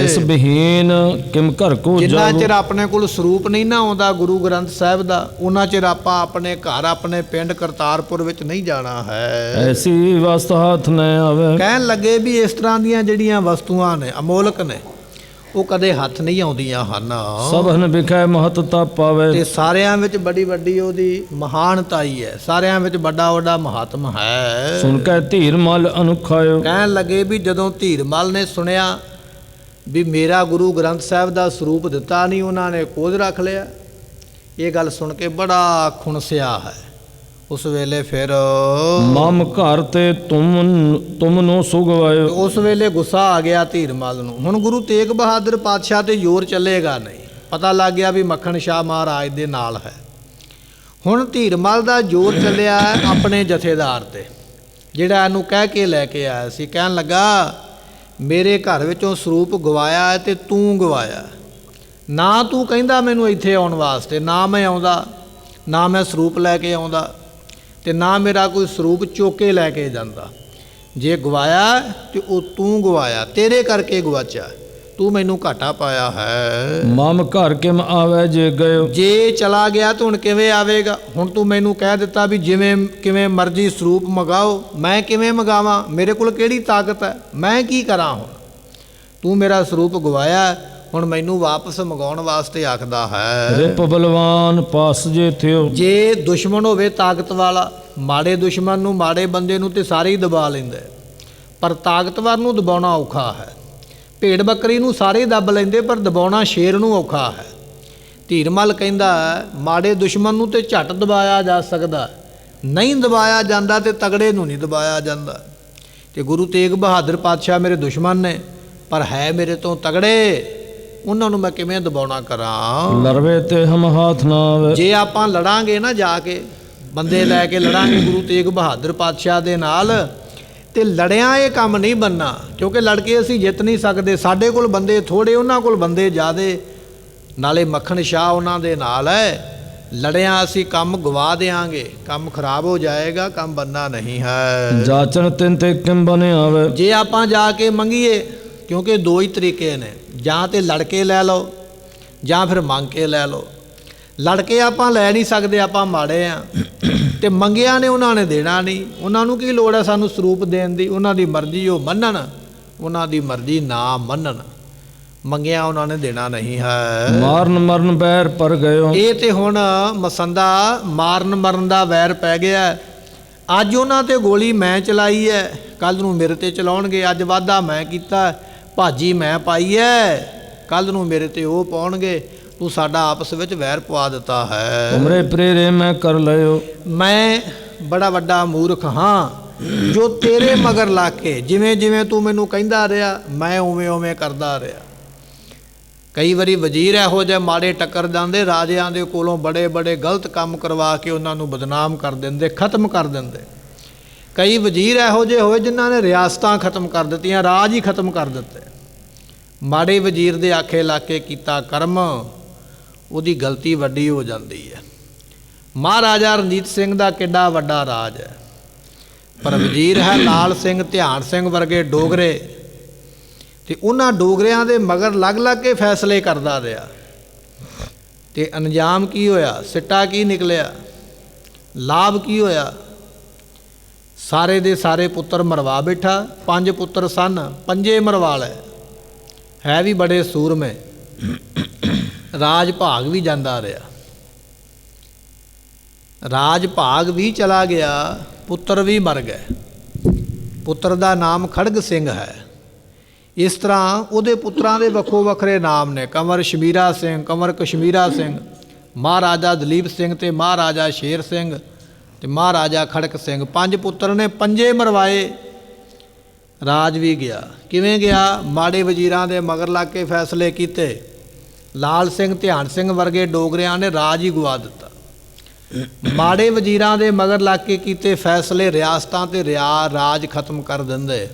ਇਸ ਬਹੀਨ ਕਿਮ ਘਰ ਕੋ ਜਿੰਨਾ ਜਾਵੋ। ਚਿਰ ਆਪਣੇ ਕੋਲ ਸਰੂਪ ਨਹੀਂ ਨਾ ਆਉਂਦਾ ਗੁਰੂ ਗ੍ਰੰਥ ਸਾਹਿਬ ਦਾ, ਉਹਨਾਂ ਚਿਰ ਆਪਾਂ ਆਪਣੇ ਘਰ, ਆਪਣੇ ਪਿੰਡ ਕਰਤਾਰਪੁਰ ਵਿੱਚ ਨਹੀਂ ਜਾਣਾ ਹੈ। ਐਸੀ ਵਸਤ ਹੱਥ ਨ ਆਵੇ। ਕਹਿਣ ਲੱਗੇ ਵੀ ਇਸ ਤਰ੍ਹਾਂ ਦੀਆਂ ਜਿਹੜੀਆਂ ਵਸਤੂਆਂ ਨੇ ਅਮੋਲਕ ਨੇ, ਉਹ ਕਦੇ ਹੱਥ ਨਹੀਂ ਆਉਂਦੀਆਂ ਹਨ। ਸਭਨ ਵਿਖੇ ਮਹੱਤਤਾ ਪਾਵੇ। ਤੇ ਸਾਰਿਆਂ ਵਿੱਚ ਬੜੀ ਵੱਡੀ ਉਹਦੀ ਮਹਾਨਤਾ ਹੀ ਹੈ, ਸਾਰਿਆਂ ਵਿੱਚ ਵੱਡਾ ਵੱਡਾ ਮਹਾਤਮ ਹੈ। ਸੁਣ ਕੇ ਧੀਰਮਲ ਅਨੁਖਾਇਓ। ਕਹਿਣ ਲੱਗੇ ਵੀ ਜਦੋਂ ਧੀਰਮਲ ਨੇ ਸੁਣਿਆ ਵੀ ਮੇਰਾ ਗੁਰੂ ਗ੍ਰੰਥ ਸਾਹਿਬ ਦਾ ਸਰੂਪ ਦਿੱਤਾ ਨਹੀਂ, ਉਹਨਾਂ ਨੇ ਕੋਝ ਰੱਖ ਲਿਆ। ਇਹ ਗੱਲ ਸੁਣ ਕੇ ਬੜਾ ਖੁਣਸਿਆ ਹੈ। ਉਸ ਵੇਲੇ ਫਿਰ ਮਮ ਘਰ ਤੇ ਤੁਮ ਨੂੰ ਸੁਗਵਾਇਓ। ਉਸ ਵੇਲੇ ਗੁੱਸਾ ਆ ਗਿਆ ਧੀਰਮਲ ਨੂੰ। ਹੁਣ ਗੁਰੂ ਤੇਗ ਬਹਾਦਰ ਪਾਤਸ਼ਾਹ ਤੇ ਜ਼ੋਰ ਚੱਲੇਗਾ ਨਹੀਂ, ਪਤਾ ਲੱਗ ਗਿਆ ਵੀ ਮੱਖਣ ਸ਼ਾਹ ਮਹਾਰਾਜ ਦੇ ਨਾਲ ਹੈ। ਹੁਣ ਧੀਰਮਲ ਦਾ ਜ਼ੋਰ ਚੱਲਿਆ ਆਪਣੇ ਜਥੇਦਾਰ ਤੇ, ਜਿਹੜਾ ਇਹਨੂੰ ਕਹਿ ਕੇ ਲੈ ਕੇ ਆਇਆ ਸੀ। ਕਹਿਣ ਲੱਗਾ ਮੇਰੇ ਘਰ ਵਿੱਚੋਂ ਸਰੂਪ ਗਵਾਇਆ ਹੈ ਤੇ ਤੂੰ ਗਵਾਇਆ, ਨਾ ਤੂੰ ਕਹਿੰਦਾ ਮੈਨੂੰ ਇੱਥੇ ਆਉਣ ਵਾਸਤੇ, ਨਾ ਮੈਂ ਆਉਂਦਾ, ਨਾ ਮੈਂ ਸਰੂਪ ਲੈ ਕੇ ਆਉਂਦਾ, ਤੇ ਨਾ ਮੇਰਾ ਕੋਈ ਸਰੂਪ ਚੁੱਕ ਕੇ ਲੈ ਕੇ ਜਾਂਦਾ। ਜੇ ਗਵਾਇਆ ਤੇ ਉਹ ਤੂੰ ਗਵਾਇਆ, ਤੇਰੇ ਕਰਕੇ ਗਵਾਚਾ, ਤੂੰ ਮੈਨੂੰ ਘਾਟਾ ਪਾਇਆ ਹੈ। ਮਮ ਘਰ ਕਿਮ ਆਵੇ ਜੇ ਗਇਓ। ਜੇ ਚਲਾ ਗਿਆ ਤਾਂ ਹੁਣ ਕਿਵੇਂ ਆਵੇਗਾ? ਹੁਣ ਤੂੰ ਮੈਨੂੰ ਕਹਿ ਦਿੱਤਾ ਵੀ ਜਿਵੇਂ ਕਿਵੇਂ ਮਰਜ਼ੀ ਸਰੂਪ ਮੰਗਾਓ, ਮੈਂ ਕਿਵੇਂ ਮੰਗਾਵਾਂ? ਮੇਰੇ ਕੋਲ ਕਿਹੜੀ ਤਾਕਤ ਹੈ? ਮੈਂ ਕੀ ਕਰਾਂ? ਹੁਣ ਤੂੰ ਮੇਰਾ ਸਰੂਪ ਗਵਾਇਆ, ਹੁਣ ਮੈਨੂੰ ਵਾਪਸ ਮੰਗਾਉਣ ਵਾਸਤੇ ਆਖਦਾ ਹੈ। ਰਿਪ ਬਲਵਾਨ ਪਾਸ ਜੇ ਥਿਓ। ਜੇ ਦੁਸ਼ਮਣ ਹੋਵੇ ਤਾਕਤ ਵਾਲਾ, ਮਾੜੇ ਦੁਸ਼ਮਣ ਨੂੰ, ਮਾੜੇ ਬੰਦੇ ਨੂੰ ਤੇ ਸਾਰੇ ਹੀ ਦਬਾ ਲੈਂਦਾ, ਪਰ ਤਾਕਤਵਰ ਨੂੰ ਦਬਾਉਣਾ ਔਖਾ ਹੈ। ਭੇਡ ਬੱਕਰੀ ਨੂੰ ਸਾਰੇ ਦੱਬ ਲੈਂਦੇ, ਪਰ ਦਬਾਉਣਾ ਸ਼ੇਰ ਨੂੰ ਔਖਾ ਹੈ। ਧੀਰਮਲ ਕਹਿੰਦਾ ਮਾੜੇ ਦੁਸ਼ਮਣ ਨੂੰ ਤੇ ਝੱਟ ਦਬਾਇਆ ਜਾ ਸਕਦਾ, ਨਹੀਂ ਦਬਾਇਆ ਜਾਂਦਾ ਤੇ ਤਗੜੇ ਨੂੰ ਨਹੀਂ ਦਬਾਇਆ ਜਾਂਦਾ। ਤੇ ਗੁਰੂ ਤੇਗ ਬਹਾਦਰ ਪਾਤਸ਼ਾਹ ਮੇਰੇ ਦੁਸ਼ਮਣ ਨੇ, ਪਰ ਹੈ ਮੇਰੇ ਤੋਂ ਤਗੜੇ, ਉਹਨਾਂ ਨੂੰ ਮੈਂ ਕਿਵੇਂ ਦਬਾਉਣਾ ਕਰਾਂ? ਲਰਵੇ ਤੇ ਹਮ ਹਾਥ ਨਾ ਆਵੇ। ਜੇ ਆਪਾਂ ਲੜਾਂਗੇ ਨਾ, ਜਾ ਕੇ ਬੰਦੇ ਲੈ ਕੇ ਲੜਾਂਗੇ ਗੁਰੂ ਤੇਗ ਬਹਾਦਰ ਪਾਤਸ਼ਾਹ ਦੇ ਨਾਲ, ਤੇ ਲੜਿਆਂ ਇਹ ਕੰਮ ਨਹੀਂ ਬਣਨਾ, ਕਿਉਂਕਿ ਲੜ ਕੇ ਅਸੀਂ ਜਿੱਤ ਨਹੀਂ ਸਕਦੇ। ਸਾਡੇ ਕੋਲ ਬੰਦੇ ਥੋੜ੍ਹੇ, ਉਹਨਾਂ ਕੋਲ ਬੰਦੇ ਜ਼ਿਆਦੇ, ਨਾਲੇ ਮੱਖਣ ਸ਼ਾਹ ਉਹਨਾਂ ਦੇ ਨਾਲ ਹੈ। ਲੜਿਆਂ ਅਸੀਂ ਕੰਮ ਗਵਾ ਦਿਆਂਗੇ, ਕੰਮ ਖਰਾਬ ਹੋ ਜਾਏਗਾ, ਕੰਮ ਬਣਨਾ ਨਹੀਂ ਹੈ। ਜਾਚਨ ਤਿੰਨ ਤੇ ਕਿਮ ਬਨੇ ਆਵੇ। ਜੇ ਆਪਾਂ ਜਾ ਕੇ ਮੰਗੀਏ, ਕਿਉਂਕਿ ਦੋ ਹੀ ਤਰੀਕੇ ਨੇ, ਜਾਂ ਤੇ ਲੜ ਕੇ ਲੈ ਲਓ ਜਾਂ ਫਿਰ ਮੰਗ ਕੇ ਲੈ ਲਓ। ਲੜ ਕੇ ਆਪਾਂ ਲੈ ਨਹੀਂ ਸਕਦੇ, ਆਪਾਂ ਮਾੜੇ ਆ, ਤੇ ਮੰਗਿਆ ਨੇ ਉਹਨਾਂ ਨੇ ਦੇਣਾ ਨਹੀਂ। ਉਹਨਾਂ ਨੂੰ ਕੀ ਲੋੜ ਹੈ ਸਾਨੂੰ ਸਰੂਪ ਦੇਣ ਦੀ? ਉਹਨਾਂ ਦੀ ਮਰਜ਼ੀ ਉਹ ਮੰਨਣ, ਉਹਨਾਂ ਦੀ ਮਰਜ਼ੀ ਨਾ ਮੰਨਣ। ਮੰਗਿਆ ਉਹਨਾਂ ਨੇ ਦੇਣਾ ਨਹੀਂ ਹੈ। ਮਾਰਨ ਮਰਨ ਬੈਰ ਪਰ ਗਇਓ। ਇਹ ਤੇ ਹੁਣ ਮਸੰਦਾ ਮਾਰਨ ਮਰਨ ਦਾ ਵੈਰ ਪੈ ਗਿਆ। ਅੱਜ ਉਹਨਾਂ ਤੇ ਗੋਲੀ ਮੈਂ ਚਲਾਈ ਹੈ, ਕੱਲ੍ਹ ਨੂੰ ਮੇਰੇ ਤੇ ਚਲਾਉਣਗੇ। ਅੱਜ ਵਾਧਾ ਮੈਂ ਕੀਤਾ, ਭਾਜੀ ਮੈਂ ਪਾਈ ਹੈ, ਕੱਲ੍ਹ ਨੂੰ ਮੇਰੇ ਤੇ ਉਹ ਪਾਉਣਗੇ। ਤੂੰ ਸਾਡਾ ਆਪਸ ਵਿੱਚ ਵੈਰ ਪਵਾ ਦਿੱਤਾ ਹੈ। ਤੁਮਰੇ ਪ੍ਰੇਰੇ ਮੈਂ ਕਰ ਲਿਓ। ਮੈਂ ਬੜਾ ਵੱਡਾ ਮੂਰਖ ਹਾਂ ਜੋ ਤੇਰੇ ਮਗਰ ਲਾ ਕੇ ਜਿਵੇਂ ਜਿਵੇਂ ਤੂੰ ਮੈਨੂੰ ਕਹਿੰਦਾ ਰਿਹਾ ਮੈਂ ਉਵੇਂ ਉਵੇਂ ਕਰਦਾ ਰਿਹਾ। ਕਈ ਵਾਰੀ ਵਜ਼ੀਰ ਇਹੋ ਜਿਹੇ ਮਾੜੇ ਟੱਕਰ ਜਾਂਦੇ, ਰਾਜਿਆਂ ਦੇ ਕੋਲੋਂ ਬੜੇ ਬੜੇ ਗਲਤ ਕੰਮ ਕਰਵਾ ਕੇ ਉਹਨਾਂ ਨੂੰ ਬਦਨਾਮ ਕਰ ਦਿੰਦੇ, ਖਤਮ ਕਰ ਦਿੰਦੇ। ਕਈ ਵਜ਼ੀਰ ਇਹੋ ਜਿਹੇ ਹੋਏ ਜਿਨ੍ਹਾਂ ਨੇ ਰਿਆਸਤਾਂ ਖਤਮ ਕਰ ਦਿੱਤੀਆਂ, ਰਾਜ ਹੀ ਖਤਮ ਕਰ ਦਿੱਤੇ। ਮਾੜੇ ਵਜ਼ੀਰ ਦੇ ਆਖੇ ਲਾ ਕੇ ਕੀਤਾ ਕਰਮ, ਉਹਦੀ ਗਲਤੀ ਵੱਡੀ ਹੋ ਜਾਂਦੀ ਹੈ। ਮਹਾਰਾਜਾ ਰਣਜੀਤ ਸਿੰਘ ਦਾ ਕਿੱਡਾ ਵੱਡਾ ਰਾਜ ਹੈ, ਪਰ ਵਜ਼ੀਰ ਹੈ ਲਾਲ ਸਿੰਘ, ਧਿਆਨ ਸਿੰਘ ਵਰਗੇ ਡੋਗਰੇ, ਤੇ ਉਹਨਾਂ ਡੋਗਰਿਆਂ ਦੇ ਮਗਰ ਲੱਗ ਲੱਗ ਕੇ ਫੈਸਲੇ ਕਰਦਾ ਰਿਹਾ। ਤੇ ਅੰਜਾਮ ਕੀ ਹੋਇਆ? ਸਿੱਟਾ ਕੀ ਨਿਕਲਿਆ? ਲਾਭ ਕੀ ਹੋਇਆ? ਸਾਰੇ ਦੇ ਸਾਰੇ ਪੁੱਤਰ ਮਰਵਾ ਬੈਠਾ। 5 ਪੁੱਤਰ ਸਨ, 5 ਮਰਵਾ ਲਏ। ਹੈ ਵੀ ਬੜੇ ਸੂਰਮੇ। ਰਾਜ ਭਾਗ ਵੀ ਜਾਂਦਾ ਰਿਹਾ, ਰਾਜ ਭਾਗ ਵੀ ਚਲਾ ਗਿਆ, ਪੁੱਤਰ ਵੀ ਮਰ ਗਏ। ਪੁੱਤਰ ਦਾ ਨਾਮ ਖੜਗ ਸਿੰਘ ਹੈ। ਇਸ ਤਰ੍ਹਾਂ ਉਹਦੇ ਪੁੱਤਰਾਂ ਦੇ ਵੱਖੋ ਵੱਖਰੇ ਨਾਮ ਨੇ। ਕੰਵਰ ਸ਼ਮੀਰਾ ਸਿੰਘ, ਕੰਵਰ ਕਸ਼ਮੀਰਾ ਸਿੰਘ, ਮਹਾਰਾਜਾ ਦਲੀਪ ਸਿੰਘ ਤੇ ਮਹਾਰਾਜਾ ਸ਼ੇਰ ਸਿੰਘ ਤੇ ਮਹਾਰਾਜਾ ਖੜਕ ਸਿੰਘ। 5 ਪੁੱਤਰ ਨੇ, 5 ਮਰਵਾਏ। ਰਾਜ ਵੀ ਗਿਆ। ਕਿਵੇਂ ਗਿਆ? ਮਾੜੇ ਵਜ਼ੀਰਾਂ ਦੇ ਮਗਰ ਲੱਗ ਕੇ ਫੈਸਲੇ ਕੀਤੇ। ਲਾਲ ਸਿੰਘ, ਧਿਆਨ ਸਿੰਘ ਵਰਗੇ ਡੋਗਰਿਆਂ ਨੇ ਰਾਜ ਹੀ ਗਵਾ ਦਿੱਤਾ। ਮਾੜੇ ਵਜ਼ੀਰਾਂ ਦੇ ਮਗਰ ਲੱਗ ਕੇ ਕੀਤੇ ਫੈਸਲੇ ਰਿਆਸਤਾਂ ਤੇ ਰਾਜ ਖਤਮ ਕਰ ਦਿੰਦੇ।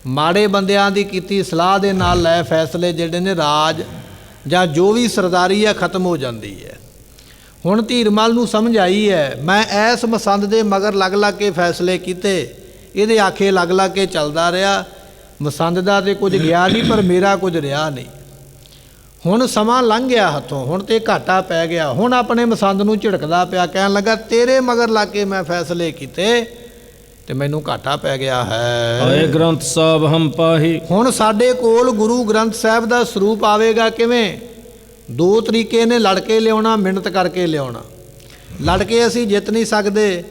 ਮਾੜੇ ਬੰਦਿਆਂ ਦੀ ਕੀਤੀ ਸਲਾਹ ਦੇ ਨਾਲ ਲੈ ਫੈਸਲੇ ਜਿਹੜੇ ਨੇ ਰਾਜ ਜਾਂ ਜੋ ਵੀ ਸਰਦਾਰੀ ਆ ਖਤਮ ਹੋ ਜਾਂਦੀ ਹੈ। ਹੁਣ ਧੀਰਮਲ ਨੂੰ ਸਮਝ ਆਈ ਹੈ, ਮੈਂ ਐਸ ਮਸੰਦ ਦੇ ਮਗਰ ਲੱਗ ਲੱਗ ਕੇ ਫੈਸਲੇ ਕੀਤੇ, ਇਹਦੇ ਆਖੇ ਲੱਗ ਲੱਗ ਕੇ ਚੱਲਦਾ ਰਿਹਾ। ਮਸੰਦ ਦਾ ਤੇ ਕੁਝ ਗਿਆ ਨਹੀਂ, ਪਰ ਮੇਰਾ ਕੁਝ ਰਿਹਾ ਨਹੀਂ। ਹੁਣ ਸਮਾਂ ਲੰਘ ਗਿਆ ਹੱਥੋਂ, ਹੁਣ ਤੇ ਘਾਟਾ ਪੈ ਗਿਆ। ਹੁਣ ਆਪਣੇ ਮਸੰਦ ਨੂੰ ਝਿੜਕਦਾ ਪਿਆ, ਕਹਿਣ ਲੱਗਾ ਤੇਰੇ ਮਗਰ ਲੱਗ ਕੇ ਮੈਂ ਫੈਸਲੇ ਕੀਤੇ ਤੇ ਮੈਨੂੰ ਘਾਟਾ ਪੈ ਗਿਆ ਹੈ। ਆਏ ਗ੍ਰੰਥ ਸਾਹਿਬ ਹਮ ਪਾਹੀ। ਹੁਣ ਸਾਡੇ ਕੋਲ ਗੁਰੂ ਗ੍ਰੰਥ ਸਾਹਿਬ ਦਾ ਸਰੂਪ ਆਵੇਗਾ ਕਿਵੇਂ? 2 ਤਰੀਕੇ ਨੇ ਲੜ ਕੇ ਲਿਆਉਣਾ, ਮਿਹਨਤ ਕਰਕੇ ਲਿਆਉਣਾ। ਲੜ ਕੇ ਅਸੀਂ ਜਿੱਤ ਨਹੀਂ ਸਕਦੇ,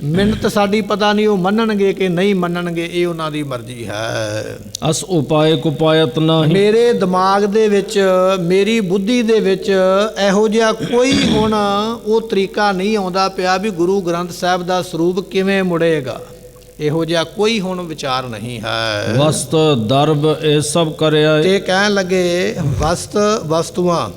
ਮਿਹਨਤ ਸਾਡੀ ਪਤਾ ਨਹੀਂ ਉਹ ਮੰਨਣਗੇ ਕਿ ਨਹੀਂ ਮੰਨਣਗੇ, ਇਹ ਉਹਨਾਂ ਦੀ ਮਰਜ਼ੀ ਹੈ। ਅਸ ਉਪਾਏ ਕੁਪਾਇਤ ਨਾਹੀ। ਮੇਰੇ ਦਿਮਾਗ ਦੇ ਵਿੱਚ, ਮੇਰੀ ਬੁੱਧੀ ਦੇ ਵਿੱਚ ਇਹੋ ਜਿਹਾ ਕੋਈ ਹੁਣ ਉਹ ਤਰੀਕਾ ਨਹੀਂ ਆਉਂਦਾ ਪਿਆ ਵੀ ਗੁਰੂ ਗ੍ਰੰਥ ਸਾਹਿਬ ਦਾ ਸਰੂਪ ਕਿਵੇਂ ਮੁੜੇਗਾ। ਇਹੋ ਜਿਹਾ ਕੋਈ ਹੁਣ ਵਿਚਾਰ ਨਹੀਂ ਹੈ। ਵਸਤ ਦਰਬ ਇਹ ਸਭ ਕਰਿਆ। ਤੇ ਕਹਿਣ ਲੱਗੇ ਵਸਤ, ਵਸਤੂਆਂ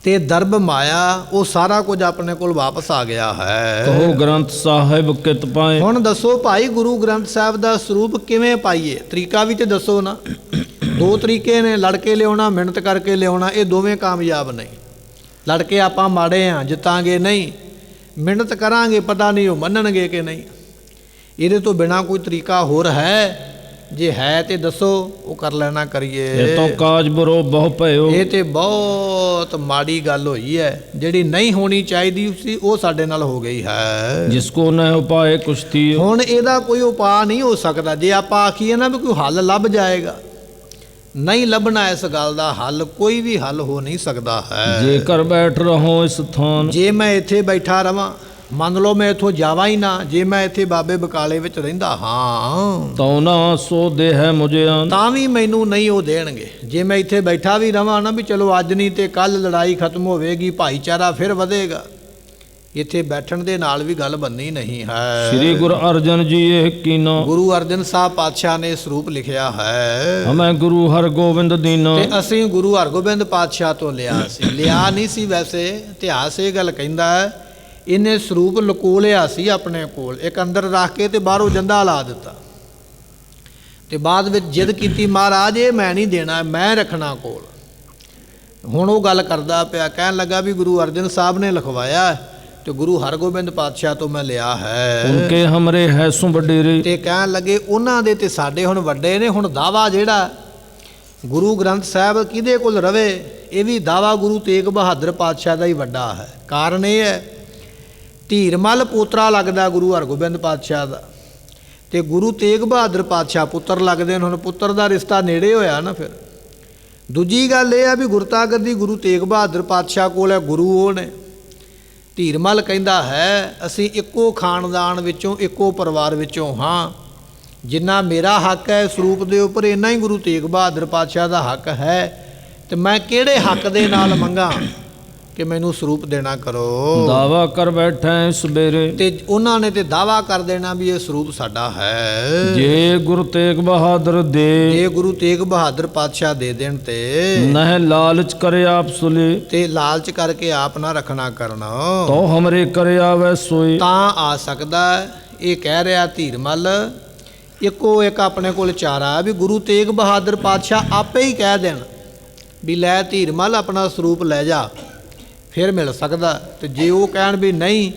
ਤੇ ਦਰਬ ਮਾਇਆ, ਉਹ ਸਾਰਾ ਕੁਝ ਆਪਣੇ ਕੋਲ ਵਾਪਸ ਆ ਗਿਆ ਹੈ। ਕਹੋ ਗ੍ਰੰਥ ਸਾਹਿਬ ਕਿਤ ਪਾਏ। ਹੁਣ ਦੱਸੋ ਭਾਈ ਗੁਰੂ ਗ੍ਰੰਥ ਸਾਹਿਬ ਦਾ ਸਰੂਪ ਕਿਵੇਂ ਪਾਈਏ? ਤਰੀਕਾ ਵੀ ਤੇ ਦੱਸੋ ਨਾ। 2 ਤਰੀਕੇ ਨੇ, ਲੜ ਕੇ ਲਿਆਉਣਾ, ਮਿਹਨਤ ਕਰਕੇ ਲਿਆਉਣਾ। ਇਹ ਦੋਵੇਂ ਕਾਮਯਾਬ ਨਹੀਂ। ਲੜ ਕੇ ਆਪਾਂ ਮਾੜੇ ਹਾਂ, ਜਿੱਤਾਂਗੇ ਨਹੀਂ। ਮਿਹਨਤ ਕਰਾਂਗੇ, ਪਤਾ ਨਹੀਂ ਉਹ ਮੰਨਣਗੇ ਕਿ ਨਹੀਂ। ਇਹਦੇ ਤੋਂ ਬਿਨਾਂ ਕੋਈ ਤਰੀਕਾ ਹੋਰ ਹੈ? ਜੇ ਹੈ ਤੇ ਦੱਸੋ, ਉਹ ਕਰ ਲੈਣਾ ਕਰੀਏ। ਇਹ ਤਾਂ ਕਾਜ ਬਰੋ ਬਹੁ ਭਇਓ। ਇਹ ਤੇ ਬਹੁਤ ਮਾੜੀ ਗੱਲ ਹੋਈ ਹੈ, ਜਿਹੜੀ ਨਹੀਂ ਹੋਣੀ ਚਾਹੀਦੀ ਸੀ ਉਹ ਸਾਡੇ ਨਾਲ ਹੋ ਗਈ ਹੈ। ਜਿਸ ਕੋ ਨ ਉਪਾਏ ਕੁਸ਼ਤੀ। ਹੁਣ ਇਹਦਾ ਕੋਈ ਉਪਾਅ ਨਹੀਂ ਹੋ ਸਕਦਾ। ਜੇ ਆਪਾਂ ਆਖੀਏ ਨਾ ਵੀ ਕੋਈ ਹੱਲ ਲੱਭ ਜਾਏਗਾ, ਨਹੀਂ ਲੱਭਣਾ। ਇਸ ਗੱਲ ਦਾ ਹੱਲ, ਕੋਈ ਵੀ ਹੱਲ ਹੋ ਨਹੀਂ ਸਕਦਾ ਹੈ। ਜੇਕਰ ਬੈਠ ਰਹੋ ਇਸ ਥਾਨ। ਜੇ ਮੈਂ ਇੱਥੇ ਬੈਠਾ ਰਵਾਂ, ਮੰਨ ਲਓ ਮੈਂ ਇੱਥੋਂ ਜਾਵਾਂ ਹੀ ਨਾ, ਜੇ ਮੈਂ ਇੱਥੇ ਬਾਬੇ ਬਕਾਲੇ ਵਿੱਚ ਰਹਿੰਦਾ ਹਾਂ ਤਾਂ ਨਾ ਸੋ ਦੇ ਹੈ ਮੁਝੇ ਤਾਂ ਵੀ ਮੈਨੂੰ ਨਹੀਂ ਉਹ ਦੇਣਗੇ। ਜੇ ਮੈਂ ਇੱਥੇ ਬੈਠਾ ਵੀ ਰਵਾਂ ਨਾ ਵੀ ਚਲੋ ਅੱਜ ਨਹੀਂ ਤੇ ਕੱਲ ਲੜਾਈ ਖਤਮ ਹੋਵੇਗੀ, ਭਾਈਚਾਰਾ ਫਿਰ ਵਧੇਗਾ, ਇੱਥੇ ਬੈਠਣ ਦੇ ਨਾਲ ਵੀ ਗੱਲ ਬੰਨੀ ਨਹੀਂ ਹੈ। ਸ੍ਰੀ ਗੁਰੂ ਅਰਜਨ ਜੀ ਇਹ ਕੀਨਾ। ਗੁਰੂ ਅਰਜਨ ਸਾਹਿਬ ਪਾਤਸ਼ਾਹ ਨੇ ਸਰੂਪ ਲਿਖਿਆ ਹੈ। ਹਮੈਂ ਗੁਰੂ ਹਰਗੋਬਿੰਦ ਦੀਨਾ। ਤੇ ਅਸੀਂ ਗੁਰੂ ਹਰਗੋਬਿੰਦ ਪਾਤਸ਼ਾਹ ਤੋਂ ਲਿਆ ਸੀ। ਲਿਆ ਨਹੀਂ ਸੀ ਵੈਸੇ, ਇਤਿਹਾਸ ਇਹ ਗੱਲ ਕਹਿੰਦਾ ਹੈ, ਇਹਨੇ ਸਰੂਪ ਲੁਕੋ ਲਿਆ ਸੀ ਆਪਣੇ ਕੋਲ, ਇੱਕ ਅੰਦਰ ਰੱਖ ਕੇ ਤੇ ਬਾਹਰੋਂ ਜੰਦਾ ਲਾ ਦਿੱਤਾ। ਤੇ ਬਾਅਦ ਵਿੱਚ ਜਿੱਦ ਕੀਤੀ, ਮਹਾਰਾਜ ਇਹ ਮੈਂ ਨਹੀਂ ਦੇਣਾ, ਮੈਂ ਰੱਖਣਾ ਕੋਲ। ਹੁਣ ਉਹ ਗੱਲ ਕਰਦਾ ਪਿਆ, ਕਹਿਣ ਲੱਗਾ ਵੀ ਗੁਰੂ ਅਰਜਨ ਸਾਹਿਬ ਨੇ ਲਿਖਵਾਇਆ ਤੇ ਗੁਰੂ ਹਰਗੋਬਿੰਦ ਪਾਤਸ਼ਾਹ ਤੋਂ ਮੈਂ ਲਿਆ ਹੈ। ਉਨਕੇ ਹਮਰੇ ਹੈ ਸੁ ਵਡੇਰੇ। ਤੇ ਕਹਿਣ ਲੱਗੇ ਉਹਨਾਂ ਦੇ ਤੇ ਸਾਡੇ ਹੁਣ ਵੱਡੇ ਨੇ। ਹੁਣ ਦਾਵਾ ਜਿਹੜਾ ਗੁਰੂ ਗ੍ਰੰਥ ਸਾਹਿਬ ਕਿਹਦੇ ਕੋਲ ਰਵੇ, ਇਹ ਵੀ ਦਾਵਾ ਗੁਰੂ ਤੇਗ ਬਹਾਦਰ ਪਾਤਸ਼ਾਹ ਦਾ ਹੀ ਵੱਡਾ ਹੈ। ਕਾਰਨ ਇਹ ਹੈ, ਧੀਰਮਲ ਪੋਤਰਾ ਲੱਗਦਾ ਗੁਰੂ ਹਰਗੋਬਿੰਦ ਪਾਤਸ਼ਾਹ ਦਾ, ਤੇ ਗੁਰੂ ਤੇਗ ਬਹਾਦਰ ਪਾਤਸ਼ਾਹ ਪੁੱਤਰ ਲੱਗਦੇ ਨੇ। ਹੁਣ ਪੁੱਤਰ ਦਾ ਰਿਸ਼ਤਾ ਨੇੜੇ ਹੋਇਆ ਨਾ, ਫਿਰ ਦੂਜੀ ਗੱਲ ਇਹ ਆ ਵੀ ਗੁਰਤਾ ਗੱਦੀ ਗੁਰੂ ਤੇਗ ਬਹਾਦਰ ਪਾਤਸ਼ਾਹ ਕੋਲ ਹੈ, ਗੁਰੂ ਉਹ ਨੇ। ਧੀਰਮਲ ਕਹਿੰਦਾ ਹੈ ਅਸੀਂ ਇੱਕੋ ਖਾਨਦਾਨ ਵਿੱਚੋਂ ਇੱਕੋ ਪਰਿਵਾਰ ਵਿੱਚੋਂ ਹਾਂ, ਜਿੰਨਾ ਮੇਰਾ ਹੱਕ ਹੈ ਇਸ ਰੂਪ ਦੇ ਉੱਪਰ ਇੰਨਾ ਹੀ ਗੁਰੂ ਤੇਗ ਬਹਾਦਰ ਪਾਤਸ਼ਾਹ ਦਾ ਹੱਕ ਹੈ, ਤੇ ਮੈਂ ਕਿਹੜੇ ਹੱਕ ਦੇ ਨਾਲ ਮੰਗਾ ਕਿ ਮੈਨੂੰ ਸਰੂਪ ਦੇਣਾ ਕਰੋ। ਦਾਵਾ ਕਰ ਬੈਠਾ ਸਵੇਰੇ, ਤੇ ਉਹਨਾਂ ਨੇ ਤੇ ਦਾਵਾ ਕਰ ਦੇਣਾ ਵੀ ਇਹ ਸਰੂਪ ਸਾਡਾ ਹੈ। ਜੇ ਗੁਰੂ ਤੇਗ ਬਹਾਦਰ ਦੇ, ਜੇ ਗੁਰੂ ਤੇਗ ਬਹਾਦਰ ਪਾਤਸ਼ਾਹ ਦੇ ਦੇਣ ਤੇ ਨਹਿ ਲਾਲਚ ਕਰੇ ਆਪ ਸੁਲੇ, ਤੇ ਲਾਲਚ ਕਰਕੇ ਆਪ ਨਾ ਰੱਖਣਾ ਕਰਨਾ ਤੋ ਹਮਰੇ ਕਰੇ ਆਵੇ ਸੋਈ। ਤਾਂ ਆ ਸਕਦਾ। ਇਹ ਕਹਿ ਰਿਹਾ ਧੀਰਮਲ, ਇੱਕੋ ਇੱਕ ਆਪਣੇ ਕੋਲ ਚਾਰਾ ਵੀ ਗੁਰੂ ਤੇਗ ਬਹਾਦਰ ਪਾਤਸ਼ਾਹ ਆਪੇ ਹੀ ਕਹਿ ਦੇਣ ਵੀ ਲੈ ਧੀਰਮਲ ਆਪਣਾ ਸਰੂਪ ਲੈ ਜਾ, ਫਿਰ ਮਿਲ ਸਕਦਾ। ਤੇ ਜੇ ਉਹ ਕਹਿਣ ਵੀ ਨਹੀਂ,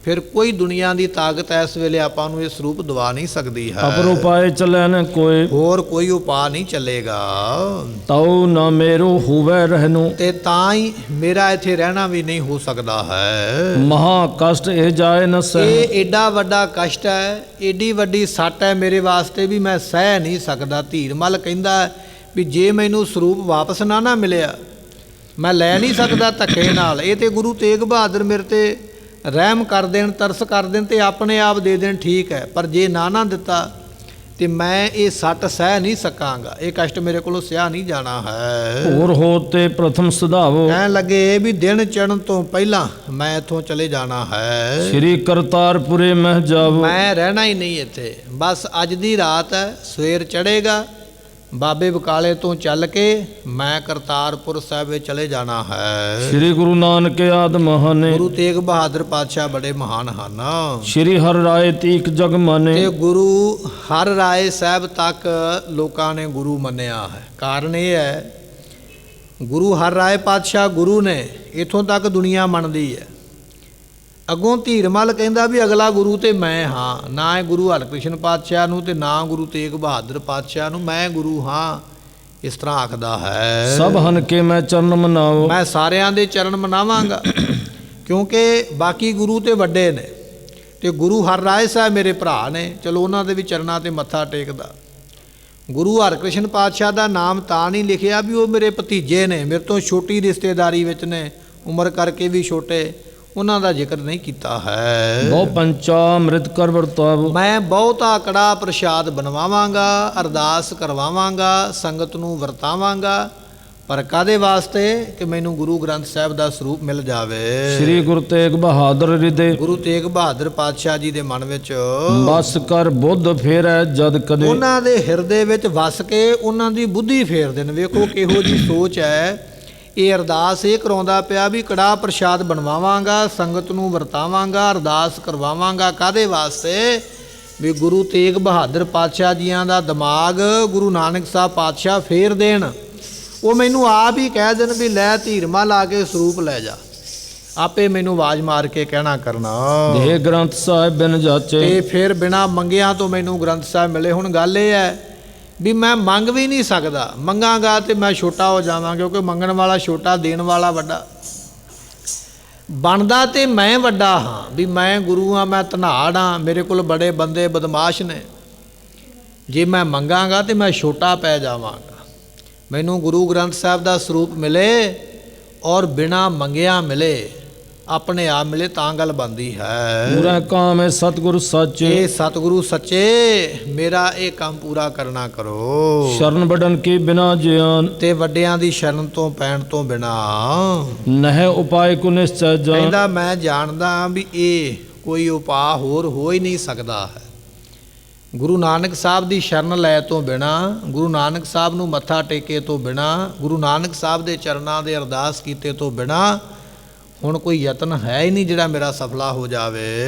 ਫਿਰ ਕੋਈ ਦੁਨੀਆ ਦੀ ਤਾਕਤ ਇਸ ਵੇਲੇ ਆਪਾਂ ਨੂੰ ਇਹ ਸਰੂਪ ਦਵਾ ਨਹੀਂ ਸਕਦੀ ਹੈ। ਅਪਰ ਉਪਾਏ ਚੱਲੇ ਨ ਕੋਈ, ਹੋਰ ਕੋਈ ਉਪਾਅ ਨਹੀਂ ਚੱਲੇਗਾ। ਤਉ ਨਾ ਮੇਰੋ ਹੋਵੇ ਰਹਿਨੂ, ਤੇ ਤਾਂ ਹੀ ਮੇਰਾ ਇੱਥੇ ਰਹਿਣਾ ਵੀ ਨਹੀਂ ਹੋ ਸਕਦਾ ਹੈ। ਮਹਾ ਕਸ਼ਟ ਇਹ ਜਾਏ ਨ ਸਹਿ। ਇਹ ਏਡਾ ਵੱਡਾ ਕਸ਼ਟ ਹੈ, ਏਡੀ ਵੱਡੀ ਸੱਟ ਹੈ ਮੇਰੇ ਵਾਸਤੇ ਵੀ ਮੈਂ ਸਹਿ ਨਹੀਂ ਸਕਦਾ। ਧੀਰਮਲ ਕਹਿੰਦਾ ਵੀ ਜੇ ਮੈਨੂੰ ਸਰੂਪ ਵਾਪਸ ਨਾ ਮਿਲਿਆ, ਮੈਂ ਲੈ ਨਹੀਂ ਸਕਦਾ ਧੱਕੇ ਨਾਲ। ਇਹ ਤੇ ਗੁਰੂ ਤੇਗ ਬਹਾਦਰ ਮੇਰੇ ਤੇ ਰਹਿਮ ਕਰ ਦੇਣ, ਤਰਸ ਕਰ ਦੇਣ ਤੇ ਆਪਣੇ ਆਪ ਦੇ ਦੇਣ, ਠੀਕ ਹੈ, ਪਰ ਜੇ ਨਾ ਦਿੱਤਾ ਤੇ ਮੈਂ ਇਹ ਸੱਟ ਸਹਿ ਨਹੀਂ ਸਕਾਂਗਾ। ਇਹ ਕਸ਼ਟ ਮੇਰੇ ਕੋਲੋਂ ਸਿਆ ਨਹੀਂ ਜਾਣਾ ਹੈ। ਹੋਰ ਹੋ ਤੇ ਪ੍ਰਥਮ ਸੁਧਾਵੋ, ਕਹਿਣ ਲੱਗੇ ਵੀ ਦਿਨ ਚੜ੍ਹਨ ਤੋਂ ਪਹਿਲਾਂ ਮੈਂ ਇੱਥੋਂ ਚਲੇ ਜਾਣਾ ਹੈ। ਸ੍ਰੀ ਕਰਤਾਰਪੁਰੇ ਮਹਿ ਜਾਵੋ, ਮੈਂ ਰਹਿਣਾ ਹੀ ਨਹੀਂ ਇੱਥੇ। ਬਸ ਅੱਜ ਦੀ ਰਾਤ ਹੈ, ਸਵੇਰ ਚੜ੍ਹੇਗਾ, ਬਾਬੇ ਬਕਾਲੇ ਤੋਂ ਚੱਲ ਕੇ ਮੈਂ ਕਰਤਾਰਪੁਰ ਸਾਹਿਬ ਵਿੱਚ ਚਲੇ ਜਾਣਾ ਹੈ। ਸ੍ਰੀ ਗੁਰੂ ਨਾਨਕ ਆਦਿ ਮਹਾਨੇ, ਗੁਰੂ ਤੇਗ ਬਹਾਦਰ ਪਾਤਸ਼ਾਹ ਬੜੇ ਮਹਾਨ ਹਨ। ਸ੍ਰੀ ਹਰਿ ਰਾਏ ਤੀਕ ਜਗ ਮਾਨੇ, ਤੇ ਗੁਰੂ ਹਰ ਰਾਏ ਸਾਹਿਬ ਤੱਕ ਲੋਕਾਂ ਨੇ ਗੁਰੂ ਮੰਨਿਆ ਹੈ। ਕਾਰਨ ਇਹ ਹੈ, ਗੁਰੂ ਹਰ ਰਾਏ ਪਾਤਸ਼ਾਹ ਗੁਰੂ ਨੇ, ਇੱਥੋਂ ਤੱਕ ਦੁਨੀਆ ਮੰਨਦੀ ਹੈ। ਅੱਗੋਂ ਧੀਰਮਲ ਕਹਿੰਦਾ ਵੀ ਅਗਲਾ ਗੁਰੂ ਤੇ ਮੈਂ ਹਾਂ, ਨਾ ਇਹ ਗੁਰੂ ਹਰਕ੍ਰਿਸ਼ਨ ਪਾਤਸ਼ਾਹ ਨੂੰ ਤੇ ਨਾ ਗੁਰੂ ਤੇਗ ਬਹਾਦਰ ਪਾਤਸ਼ਾਹ ਨੂੰ, ਮੈਂ ਗੁਰੂ ਹਾਂ, ਇਸ ਤਰ੍ਹਾਂ ਆਖਦਾ ਹੈ। ਸਭ ਹਨ ਕੇ ਮੈਂ ਚਰਨ ਮਨਾਵੋ, ਮੈਂ ਸਾਰਿਆਂ ਦੇ ਚਰਨ ਮਨਾਵਾਂਗਾ, ਕਿਉਂਕਿ ਬਾਕੀ ਗੁਰੂ ਤੇ ਵੱਡੇ ਨੇ ਤੇ ਗੁਰੂ ਹਰ ਰਾਏ ਸਾਹਿਬ ਮੇਰੇ ਭਰਾ ਨੇ, ਚਲੋ ਉਹਨਾਂ ਦੇ ਵੀ ਚਰਨਾਂ ਤੇ ਮੱਥਾ ਟੇਕਦਾ। ਗੁਰੂ ਹਰਕ੍ਰਿਸ਼ਨ ਪਾਤਸ਼ਾਹ ਦਾ ਨਾਮ ਤਾਂ ਨਹੀਂ ਲਿਖਿਆ ਵੀ ਉਹ ਮੇਰੇ ਭਤੀਜੇ ਨੇ, ਮੇਰੇ ਤੋਂ ਛੋਟੀ ਰਿਸ਼ਤੇਦਾਰੀ ਵਿੱਚ ਨੇ, ਉਮਰ ਕਰਕੇ ਵੀ ਛੋਟੇ, ਉਹਨਾਂ ਦਾ ਜ਼ਿਕਰ ਨਹੀਂ ਕੀਤਾ ਹੈ। ਬਹੁ ਪੰਚਾਮ੍ਰਿਤ ਕਰ ਵਰਤਾਵੋ, ਮੈਂ ਬਹੁਤਾ ਕੜਾ ਪ੍ਰਸ਼ਾਦ ਬਣਵਾਵਾਂਗਾ, ਅਰਦਾਸ ਕਰਵਾਵਾਂਗਾ, ਸੰਗਤ ਨੂੰ ਵਰਤਾਵਾਂਗਾ, ਪਰ ਕਾਦੇ ਵਾਸਤੇ ਕਿ ਮੈਨੂੰ ਗੁਰੂ ਗ੍ਰੰਥ ਸਾਹਿਬ ਦਾ ਸਰੂਪ ਮਿਲ ਜਾਵੇ। ਸ੍ਰੀ ਗੁਰੂ ਤੇਗ ਬਹਾਦਰ ਹਿਰਦੇ, ਗੁਰੂ ਤੇਗ ਬਹਾਦਰ ਪਾਤਸ਼ਾਹ ਜੀ ਦੇ ਮਨ ਵਿੱਚ ਬਸ ਕਰ ਬੁੱਧ ਫੇਰੈ ਜਦ ਕਦੇ, ਉਹਨਾਂ ਦੇ ਹਿਰਦੇ ਵਿੱਚ ਵਸ ਕੇ ਉਹਨਾਂ ਦੀ ਬੁੱਧੀ ਫੇਰ ਦੇਣ। ਵੇਖੋ ਕਿਹੋ ਜੀ ਸੋਚ ਹੈ। ਇਹ ਅਰਦਾਸ ਇਹ ਕਰਾਉਂਦਾ ਪਿਆ ਵੀ ਕੜਾਹ ਪ੍ਰਸ਼ਾਦ ਬਣਵਾਵਾਂਗਾ, ਸੰਗਤ ਨੂੰ ਵਰਤਾਵਾਂਗਾ, ਅਰਦਾਸ ਕਰਵਾਵਾਂਗਾ, ਕਾਦੇ ਵਾਸਤੇ ਵੀ ਗੁਰੂ ਤੇਗ ਬਹਾਦਰ ਪਾਤਸ਼ਾਹ ਜੀਆਂ ਦਾ ਦਿਮਾਗ ਗੁਰੂ ਨਾਨਕ ਸਾਹਿਬ ਪਾਤਸ਼ਾਹ ਫੇਰ ਦੇਣ। ਉਹ ਮੈਨੂੰ ਆਪ ਹੀ ਕਹਿ ਦੇਣ ਵੀ ਲੈ ਧੀਰਮਲ ਆ ਕੇ ਸਰੂਪ ਲੈ ਜਾ, ਆਪੇ ਮੈਨੂੰ ਆਵਾਜ਼ ਮਾਰ ਕੇ ਕਹਿਣਾ ਕਰਨਾ ਇਹ ਗ੍ਰੰਥ ਸਾਹਿਬ ਬਿਨ ਜਾਚੇ, ਤੇ ਫਿਰ ਬਿਨਾਂ ਮੰਗਿਆਂ ਤੋਂ ਮੈਨੂੰ ਗ੍ਰੰਥ ਸਾਹਿਬ ਮਿਲੇ। ਹੁਣ ਗੱਲ ਇਹ ਹੈ ਵੀ ਮੈਂ ਮੰਗ ਵੀ ਨਹੀਂ ਸਕਦਾ, ਮੰਗਾਂਗਾ ਤੇ ਮੈਂ ਛੋਟਾ ਹੋ ਜਾਵਾਂ, ਕਿਉਂਕਿ ਮੰਗਣ ਵਾਲਾ ਛੋਟਾ, ਦੇਣ ਵਾਲਾ ਵੱਡਾ। ਬਣਦਾ ਤੇ ਮੈਂ ਵੱਡਾ ਹਾਂ ਵੀ ਮੈਂ ਗੁਰੂ ਹਾਂ, ਮੈਂ ਧਨਾੜ ਹਾਂ, ਮੇਰੇ ਕੋਲ ਬੜੇ ਬੰਦੇ ਬਦਮਾਸ਼ ਨੇ। ਜੇ ਮੈਂ ਮੰਗਾਂਗਾ ਤੇ ਮੈਂ ਛੋਟਾ ਪੈ ਜਾਵਾਂਗਾ। ਮੈਨੂੰ ਗੁਰੂ ਗ੍ਰੰਥ ਸਾਹਿਬ ਦਾ ਸਰੂਪ ਮਿਲੇ ਔਰ ਬਿਨਾਂ ਮੰਗਿਆ ਮਿਲੇ, ਆਪਣੇ ਆਪ ਮਿਲੇ, ਤਾਂ ਗੱਲ ਬਣਦੀ ਹੈ। ਪੂਰਾ ਕਾਮ ਹੈ ਸਤਿਗੁਰ ਸੱਚੇ, ਇਹ ਸਤਿਗੁਰੂ ਸੱਚੇ, ਮੇਰਾ ਇਹ ਕੰਮ ਪੂਰਾ ਕਰਨਾ ਕਰੋ। ਸ਼ਰਨ ਵਡਨ ਕੀ ਬਿਨਾ ਜਿਆਨ, ਤੇ ਵੱਡਿਆਂ ਦੀ ਸ਼ਰਨ ਤੋਂ ਪੈਣ ਤੋਂ ਬਿਨਾ ਨਹਿ ਉਪਾਏ ਕੋ ਨਿਸ਼ਚੈ ਜਾਨ। ਕਹਿੰਦਾ ਮੈਂ ਜਾਣਦਾ ਵੀ ਇਹ ਕੋਈ ਉਪਾਅ ਹੋਰ ਹੋ ਹੀ ਨਹੀਂ ਸਕਦਾ ਹੈ। ਗੁਰੂ ਨਾਨਕ ਸਾਹਿਬ ਦੀ ਸ਼ਰਨ ਲੈ ਤੋਂ ਬਿਨਾ, ਗੁਰੂ ਨਾਨਕ ਸਾਹਿਬ ਨੂੰ ਮੱਥਾ ਟੇਕੇ ਤੋਂ ਬਿਨਾ, ਗੁਰੂ ਨਾਨਕ ਸਾਹਿਬ ਦੇ ਚਰਨਾਂ ਦੇ ਅਰਦਾਸ ਕੀਤੇ ਤੋਂ ਬਿਨਾ ਹੁਣ ਕੋਈ ਯਤਨ ਹੈ ਹੀ ਨਹੀਂ ਜਿਹੜਾ ਮੇਰਾ ਸਫਲਾ ਹੋ ਜਾਵੇ।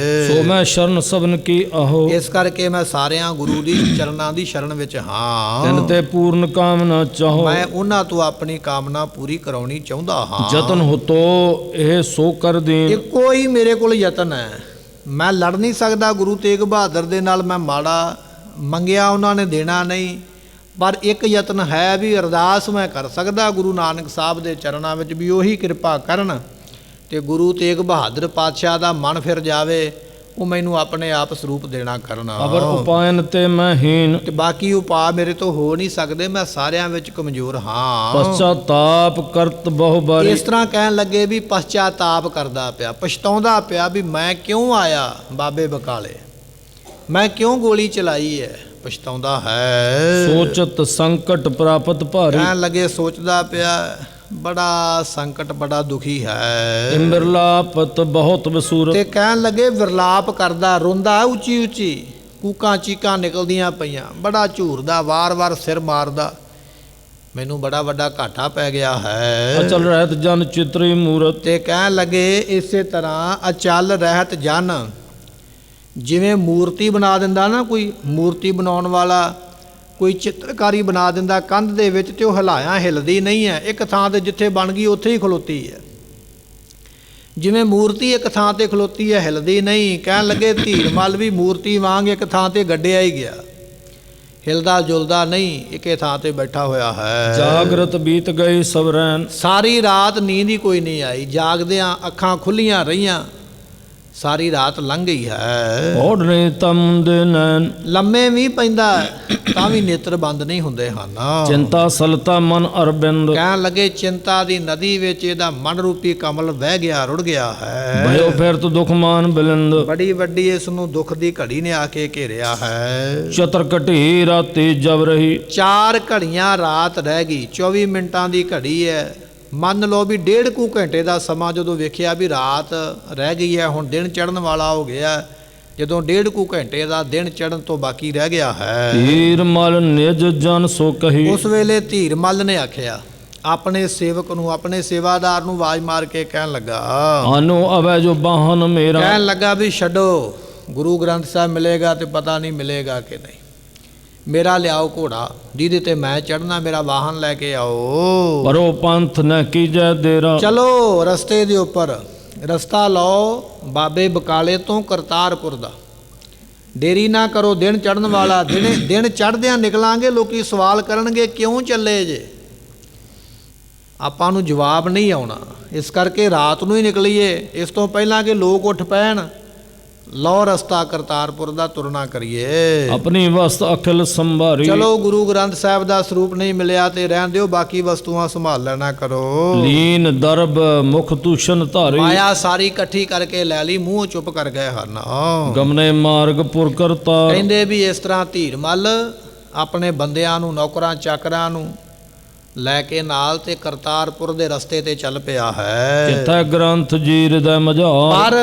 ਸੋ ਮੈਂ ਸ਼ਰਨ ਸਭਨ ਕੀ ਆਹੋ, ਇਸ ਕਰਕੇ ਮੈਂ ਸਾਰਿਆਂ ਗੁਰੂ ਦੀ ਚਰਨਾਂ ਦੀ ਸ਼ਰਨ ਵਿੱਚ ਹਾਂ। ਤਿਨ ਤੇ ਪੂਰਨ ਕਾਮਨਾ ਚਾਹੋ, ਮੈਂ ਉਹਨਾਂ ਤੋਂ ਆਪਣੀ ਕਾਮਨਾ ਪੂਰੀ ਕਰਾਉਣੀ ਚਾਹੁੰਦਾ ਹਾਂ। ਜਤਨ ਹੋਤੋ ਇਹ ਸੋ ਕਰ ਦੇਨ। ਇੱਕੋ ਹੀ ਮੇਰੇ ਕੋਲ ਯਤਨ ਹੈ। ਮੈਂ ਲੜ ਨਹੀਂ ਸਕਦਾ ਗੁਰੂ ਤੇਗ ਬਹਾਦਰ ਦੇ ਨਾਲ, ਮੈਂ ਮਾੜਾ ਮੰਗਿਆ ਉਹਨਾਂ ਨੇ ਦੇਣਾ ਨਹੀਂ, ਪਰ ਇੱਕ ਯਤਨ ਹੈ ਵੀ ਅਰਦਾਸ ਮੈਂ ਕਰ ਸਕਦਾ ਗੁਰੂ ਨਾਨਕ ਸਾਹਿਬ ਦੇ ਚਰਨਾਂ ਵਿੱਚ ਵੀ ਉਹੀ ਕਿਰਪਾ ਕਰਨ ਤੇ ਗੁਰੂ ਤੇਗ ਬਹਾਦਰ ਪਾਤਸ਼ਾਹ ਦਾ ਮਨ ਫਿਰ ਜਾਵੇ, ਉਹ ਮੈਨੂੰ ਆਪਣੇ ਆਪ ਸਰੂਪ ਦੇਣਾ ਕਰਨਾ। ਅਵਰ ਉਪਾਇਨ ਤੇ ਮੈਂ ਹੀਨ, ਤੇ ਬਾਕੀ ਉਪਾਅ ਮੇਰੇ ਤੋਂ ਹੋ ਨਹੀਂ ਸਕਦੇ, ਮੈਂ ਸਾਰਿਆਂ ਵਿੱਚ ਕਮਜ਼ੋਰ ਹਾਂ। ਪਛਤਾਪ ਕਰਤ ਬਹੁ ਬਾਰੀ। ਇਸ ਤਰ੍ਹਾਂ ਕਹਿਣ ਲੱਗੇ ਵੀ ਪਛਤਾਤਾਪ ਕਰਦਾ ਪਿਆ, ਪਛਤਾਉਂਦਾ ਪਿਆ ਵੀ ਮੈਂ ਕਿਉਂ ਆਇਆ ਬਾਬੇ ਬਕਾਲੇ, ਮੈਂ ਕਿਉਂ ਗੋਲੀ ਚਲਾਈ ਹੈ, ਪਛਤਾਉਂਦਾ ਹੈ। ਸੋਚਤ ਸੰਕਟ ਪ੍ਰਾਪਤ ਭਾਰੀ। ਕਹਿਣ ਲੱਗੇ ਸੋਚਦਾ ਪਿਆ ਬੜਾ ਸੰਕਟ, ਬੜਾ ਦੁਖੀ ਹੈ। ਬਿਰਲਾਪਤ ਬਹੁਤ ਬਸੂਰਤ। ਤੇ ਕਹਿਣ ਲੱਗੇ ਵਿਰਲਾਪ ਕਰਦਾ, ਰੋਂਦਾ ਉੱਚੀ ਉੱਚੀ, ਕੂਕਾਂ ਚੀਕਾਂ ਨਿਕਲਦੀਆਂ ਪਈਆਂ, ਬੜਾ ਝੂਰਦਾ, ਵਾਰ-ਵਾਰ ਸਿਰ ਮਾਰਦਾ, ਮੈਨੂੰ ਬੜਾ ਵੱਡਾ ਘਾਟਾ ਪੈ ਗਿਆ ਹੈ। ਅਚਲ ਰਹਿਤ ਜਨ ਚਿਤਰੀ ਮੂਰਤ। ਤੇ ਕਹਿਣ ਲੱਗੇ ਇਸੇ ਤਰ੍ਹਾਂ ਅਚਲ ਰਹਿਤ ਜਨ, ਜਿਵੇਂ ਮੂਰਤੀ ਬਣਾ ਦਿੰਦਾ ਨਾ ਕੋਈ, ਮੂਰਤੀ ਬਣਾਉਣ ਵਾਲਾ ਕੋਈ ਚਿੱਤਰਕਾਰੀ ਬਣਾ ਦਿੰਦਾ ਕੰਧ ਦੇ ਵਿੱਚ, ਤੇ ਉਹ ਹਿਲਾਇਆ ਹਿਲਦੀ ਨਹੀਂ ਹੈ, ਇੱਕ ਥਾਂ ਤੇ ਜਿੱਥੇ ਬਣ ਗਈ ਉੱਥੇ ਹੀ ਖਲੋਤੀ ਹੈ। ਜਿਵੇਂ ਮੂਰਤੀ ਇੱਕ ਥਾਂ ਤੇ ਖਲੋਤੀ ਹੈ, ਹਿਲਦੀ ਨਹੀਂ। ਕਹਿਣ ਲੱਗੇ ਧੀਰ ਮੱਲ ਵੀ ਮੂਰਤੀ ਵਾਂਗ ਇੱਕ ਥਾਂ ਤੇ ਗੱਡਿਆ ਹੀ ਗਿਆ, ਹਿਲਦਾ ਜੁਲਦਾ ਨਹੀਂ, ਇੱਕੇ ਥਾਂ ਤੇ ਬੈਠਾ ਹੋਇਆ ਹੈ। ਜਾਗਰਤ ਬੀਤ ਗਈ ਸਵਰੈਨ। ਸਾਰੀ ਰਾਤ ਨੀਂਦ ਹੀ ਕੋਈ ਨਹੀਂ ਆਈ, ਜਾਗਦਿਆਂ ਅੱਖਾਂ ਖੁੱਲੀਆਂ ਰਹੀਆਂ, ਸਾਰੀ ਰਾਤ ਲੰਘ ਗਈ ਹੈ। ਓੜ ਨਹੀਂ ਤਮ ਦੇ ਨੈਣ। ਲੰਮੇ ਵੀ ਪੈਂਦਾ ਤਾਂ ਵੀ ਨੇਤਰ ਬੰਦ ਨਹੀਂ ਹੁੰਦੇ ਹਨ। ਚਿੰਤਾ ਸਲਤਾ ਮਨ ਅਰਬਿੰਦ। ਕਹਿਣ ਲੱਗੇ ਚਿੰਤਾ ਦੀ ਨਦੀ ਵਿੱਚ ਇਹਦਾ ਮਨ ਰੂਪੀ ਕਮਲ ਵਹਿ ਗਿਆ, ਰੁੜ ਗਿਆ ਹੈ। ਭਇਓ ਫਿਰਤ ਦੁਖਮਾਨ ਬਿਲਿੰਦ। ਬੜੀ ਵੱਡੀ ਇਸ ਨੂੰ ਦੁੱਖ ਦੀ ਘੜੀ ਨੇ ਆ ਕੇ ਘੇਰਿਆ ਹੈ। ਚਤਰ ਘਟੀ ਰਾਤੀ ਜਬ ਰਹੀ। 4 ਘੜੀਆਂ ਰਾਤ ਰਹਿ ਗਈ, 24 ਮਿੰਟਾਂ ਦੀ ਘੜੀ ਹੈ। ਮੰਨ ਲਓ ਵੀ 1.5 ਕੁ ਘੰਟੇ ਦਾ ਸਮਾਂ ਜਦੋਂ ਵੇਖਿਆ ਵੀ ਰਾਤ ਰਹਿ ਗਈ ਹੈ, ਹੁਣ ਦਿਨ ਚੜ੍ਹਨ ਵਾਲਾ ਹੋ ਗਿਆ, ਜਦੋਂ 1.5 ਕੁ ਘੰਟੇ ਦਾ ਦਿਨ ਚੜ੍ਹਨ ਤੋਂ ਬਾਕੀ ਰਹਿ ਗਿਆ ਹੈ। ਧੀਰ ਮਲ ਨਿਜ ਜਨ ਸੋ ਕਹੀ। ਉਸ ਵੇਲੇ ਧੀਰ ਮੱਲ ਨੇ ਆਖਿਆ, ਆਪਣੇ ਸੇਵਕ ਨੂੰ, ਆਪਣੇ ਸੇਵਾਦਾਰ ਨੂੰ ਆਵਾਜ਼ ਮਾਰ ਕੇ ਕਹਿਣ ਲੱਗਾ, ਆਨੋ ਅਵੈ ਜੋ ਬਾਹਨ ਮੇਰਾ। ਕਹਿਣ ਲੱਗਾ ਵੀ ਛੱਡੋ, ਗੁਰੂ ਗ੍ਰੰਥ ਸਾਹਿਬ ਮਿਲੇਗਾ ਤੇ ਪਤਾ ਨਹੀਂ ਮਿਲੇਗਾ ਕਿ ਨਹੀਂ, ਮੇਰਾ ਲਿਆਓ ਘੋੜਾ ਜਿਹਦੇ ਤੇ ਮੈਂ ਚੜ੍ਹਨਾ, ਮੇਰਾ ਵਾਹਨ ਲੈ ਕੇ ਆਓ। ਪਰੋ ਪੰਥ ਨ ਕੀਜੈ ਦੇਰਾ। ਚਲੋ ਰਸਤੇ ਦੇ ਉੱਪਰ ਰਸਤਾ ਲਓ ਬਾਬੇ ਬਕਾਲੇ ਤੋਂ ਕਰਤਾਰਪੁਰ ਦਾ, ਦੇਰੀ ਨਾ ਕਰੋ, ਦਿਨ ਚੜ੍ਹਨ ਵਾਲਾ, ਦਿਨ ਚੜ੍ਹਦਿਆਂ ਨਿਕਲਾਂਗੇ। ਲੋਕੀ ਸਵਾਲ ਕਰਨਗੇ ਕਿਉਂ ਚੱਲੇ ਜੇ, ਆਪਾਂ ਨੂੰ ਜਵਾਬ ਨਹੀਂ ਆਉਣਾ, ਇਸ ਕਰਕੇ ਰਾਤ ਨੂੰ ਹੀ ਨਿਕਲੀਏ, ਇਸ ਤੋਂ ਪਹਿਲਾਂ ਕਿ ਲੋਕ ਉੱਠ ਪੈਣ। ਲਓ ਰਸਤਾ ਕਰਤਾਰਪੁਰ ਦਾ ਤੁਰਨਾ ਕਰੀਏ। ਆਪਣੀ ਵਸਤ ਅਖਿਲ ਸੰਭਾਰੀ। ਚਲੋ ਗੁਰੂ ਗ੍ਰੰਥ ਸਾਹਿਬ ਦਾ ਸਰੂਪ ਨਹੀਂ ਮਿਲਿਆ ਤੇ ਰਹਿਣ ਦਿਓ, ਬਾਕੀ ਵਸਤੂਆਂ ਸੰਭਾਲ ਲੈਣਾ ਕਰੋ। ਲੀਨ ਦਰਬ ਮੁਖ ਤੂਸ਼ਨ ਧਾਰੀ। ਮਾਇਆ ਸਾਰੀ ਇਕੱਠੀ ਕਰਕੇ ਲੈ ਲਈ, ਮੂੰਹ ਚੁੱਪ ਕਰ ਗਏ ਹਨ। ਗਮਨੇ ਮਾਰਗ ਪੁਰ ਕਰਤਾ। ਕਹਿੰਦੇ ਵੀ ਇਸ ਤਰ੍ਹਾਂ ਧੀਰ ਮੱਲ ਆਪਣੇ ਬੰਦਿਆਂ ਨੂੰ, ਨੌਕਰਾਂ ਚਾਕਰਾਂ ਨੂੰ ਲੈ ਕੇ ਨਾਲ ਤੇ ਕਰਤਾਰਪੁਰ ਦੇ ਰਸਤੇ ਤੇ ਚੱਲ ਪਿਆ ਹੈ। ਜਿੱਥੈ ਗ੍ਰੰਥ ਜੀ ਹਿਰਦੈ ਮਝਾਰ। ਪਰ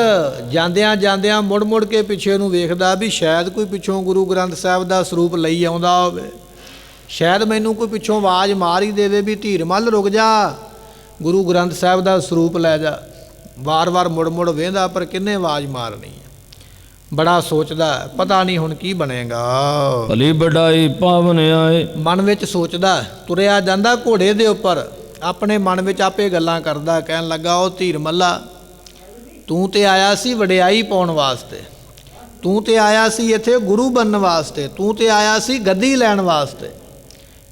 ਜਾਂਦਿਆਂ ਜਾਂਦਿਆਂ ਮੁੜ ਮੁੜ ਕੇ ਪਿੱਛੇ ਨੂੰ ਵੇਖਦਾ ਵੀ ਸ਼ਾਇਦ ਕੋਈ ਪਿੱਛੋਂ ਗੁਰੂ ਗ੍ਰੰਥ ਸਾਹਿਬ ਦਾ ਸਰੂਪ ਲਈ ਆਉਂਦਾ ਹੋਵੇ, ਸ਼ਾਇਦ ਮੈਨੂੰ ਕੋਈ ਪਿੱਛੋਂ ਆਵਾਜ਼ ਮਾਰ ਹੀ ਦੇਵੇ ਵੀ ਧੀਰ ਮੱਲ ਰੁਕ ਜਾ, ਗੁਰੂ ਗ੍ਰੰਥ ਸਾਹਿਬ ਦਾ ਸਰੂਪ ਲੈ ਜਾ। ਵਾਰ-ਵਾਰ ਮੁੜ ਮੁੜ ਵੇਂਦਾ, ਪਰ ਕਿੰਨੇ ਆਵਾਜ਼ ਮਾਰਨੀ। ਬੜਾ ਸੋਚਦਾ, ਪਤਾ ਨਹੀਂ ਹੁਣ ਕੀ ਬਣੇਗਾ। ਭਲੀ ਵਡਾਈ ਪਾਵਨ ਆਏ। ਮਨ ਵਿੱਚ ਸੋਚਦਾ, ਤੁਰਿਆ ਜਾਂਦਾ ਘੋੜੇ ਦੇ ਉੱਪਰ, ਆਪਣੇ ਮਨ ਵਿੱਚ ਆਪੇ ਗੱਲਾਂ ਕਰਦਾ। ਕਹਿਣ ਲੱਗਾ, ਉਹ ਧੀਰ ਮੱਲਾ, ਤੂੰ ਤੇ ਆਇਆ ਸੀ ਵਡਿਆਈ ਪਾਉਣ ਵਾਸਤੇ, ਤੂੰ ਤੇ ਆਇਆ ਸੀ ਇੱਥੇ ਗੁਰੂ ਬਣਨ ਵਾਸਤੇ, ਤੂੰ ਤੇ ਆਇਆ ਸੀ ਗੱਦੀ ਲੈਣ ਵਾਸਤੇ,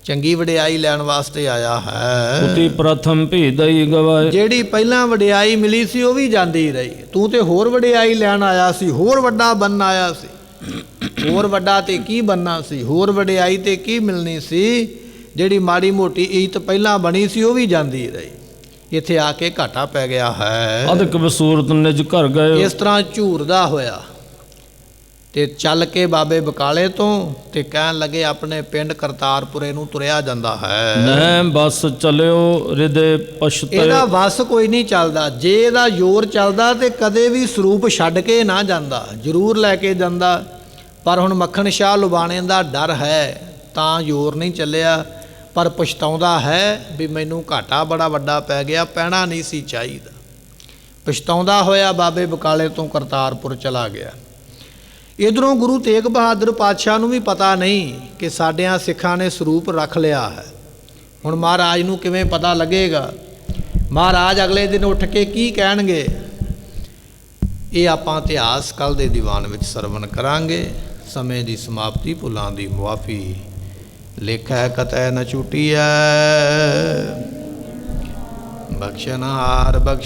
ਚੰਗੀ ਵਡਿਆਈ ਲੈਣ ਵਾਸਤੇ ਆਇਆ ਹੈ। ਉਤੀ ਪ੍ਰਥਮ ਭੀਦਈ ਗਵਾਏ। ਜਿਹੜੀ ਪਹਿਲਾਂ ਵਡਿਆਈ ਮਿਲੀ ਸੀ ਉਹ ਵੀ ਜਾਂਦੀ ਰਹੀ, ਤੂੰ ਤੇ ਹੋਰ ਵਡਿਆਈ ਲੈਣ ਆਇਆ ਸੀ, ਹੋਰ ਵੱਡਾ ਬਣਨ ਆਇਆ ਸੀ। ਹੋਰ ਵੱਡਾ ਤੇ ਕੀ ਬਣਨਾ ਸੀ, ਹੋਰ ਵਡਿਆਈ ਤੇ ਕੀ ਮਿਲਣੀ ਸੀ। ਜਿਹੜੀ ਮਾੜੀ ਮੋਟੀ ਇੱਜ਼ਤ ਪਹਿਲਾਂ ਬਣੀ ਸੀ ਉਹ ਵੀ ਜਾਂਦੀ ਰਹੀ, ਇੱਥੇ ਆ ਕੇ ਘਾਟਾ ਪੈ ਗਿਆ ਹੈ। ਅਦਕ ਬਸੂਰਤ ਨਿਜ ਘਰ ਗਏ। ਇਸ ਤਰ੍ਹਾਂ ਝੂਰਦਾ ਹੋਇਆ ਤੇ ਚੱਲ ਕੇ ਬਾਬੇ ਬਕਾਲੇ ਤੋਂ ਤੇ ਕਹਿਣ ਲੱਗੇ ਆਪਣੇ ਪਿੰਡ ਕਰਤਾਰਪੁਰੇ ਨੂੰ ਤੁਰਿਆ ਜਾਂਦਾ ਹੈ। ਨੈ ਬਸ ਚਲਿਓ ਹਿਰਦੇ ਪਛਤੇ। ਇਹਦਾ ਵਸ ਕੋਈ ਨਹੀਂ ਚੱਲਦਾ, ਜੇ ਇਹਦਾ ਜ਼ੋਰ ਚੱਲਦਾ ਤੇ ਕਦੇ ਵੀ ਸਰੂਪ ਛੱਡ ਕੇ ਨਾ ਜਾਂਦਾ, ਜ਼ਰੂਰ ਲੈ ਕੇ ਜਾਂਦਾ। ਪਰ ਹੁਣ ਮੱਖਣ ਸ਼ਾਹ ਲੁਬਾਣੇ ਦਾ ਡਰ ਹੈ ਤਾਂ ਜ਼ੋਰ ਨਹੀਂ ਚੱਲਿਆ, ਪਰ ਪਛਤਾਉਂਦਾ ਹੈ ਵੀ ਮੈਨੂੰ ਘਾਟਾ ਬੜਾ ਵੱਡਾ ਪੈ ਗਿਆ, ਪੈਣਾ ਨਹੀਂ ਸੀ ਚਾਹੀਦਾ। ਪਛਤਾਉਂਦਾ ਹੋਇਆ ਬਾਬੇ ਬਕਾਲੇ ਤੋਂ ਕਰਤਾਰਪੁਰ ਚਲਾ ਗਿਆ। ਇੱਧਰੋਂ ਗੁਰੂ ਤੇਗ ਬਹਾਦਰ ਪਾਤਸ਼ਾਹ ਨੂੰ ਵੀ ਪਤਾ ਨਹੀਂ ਕਿ ਸਾਡਿਆਂ ਸਿੱਖਾਂ ਨੇ ਸਰੂਪ ਰੱਖ ਲਿਆ ਹੈ। ਹੁਣ ਮਹਾਰਾਜ ਨੂੰ ਕਿਵੇਂ ਪਤਾ ਲੱਗੇਗਾ, ਮਹਾਰਾਜ ਅਗਲੇ ਦਿਨ ਉੱਠ ਕੇ ਕੀ ਕਹਿਣਗੇ, ਇਹ ਆਪਾਂ ਇਤਿਹਾਸ ਕੱਲ੍ਹ ਦੇ ਦੀਵਾਨ ਵਿੱਚ ਸਰਵਣ ਕਰਾਂਗੇ। ਸਮੇਂ ਦੀ ਸਮਾਪਤੀ, ਭੁੱਲਾਂ ਦੀ ਮੁਆਫੀ, ਲੇਖਾ ਕਤੈ ਨ ਛੁਟੀਐ, ਬਖਸ਼ਨਹਾਰ ਬਖਸ਼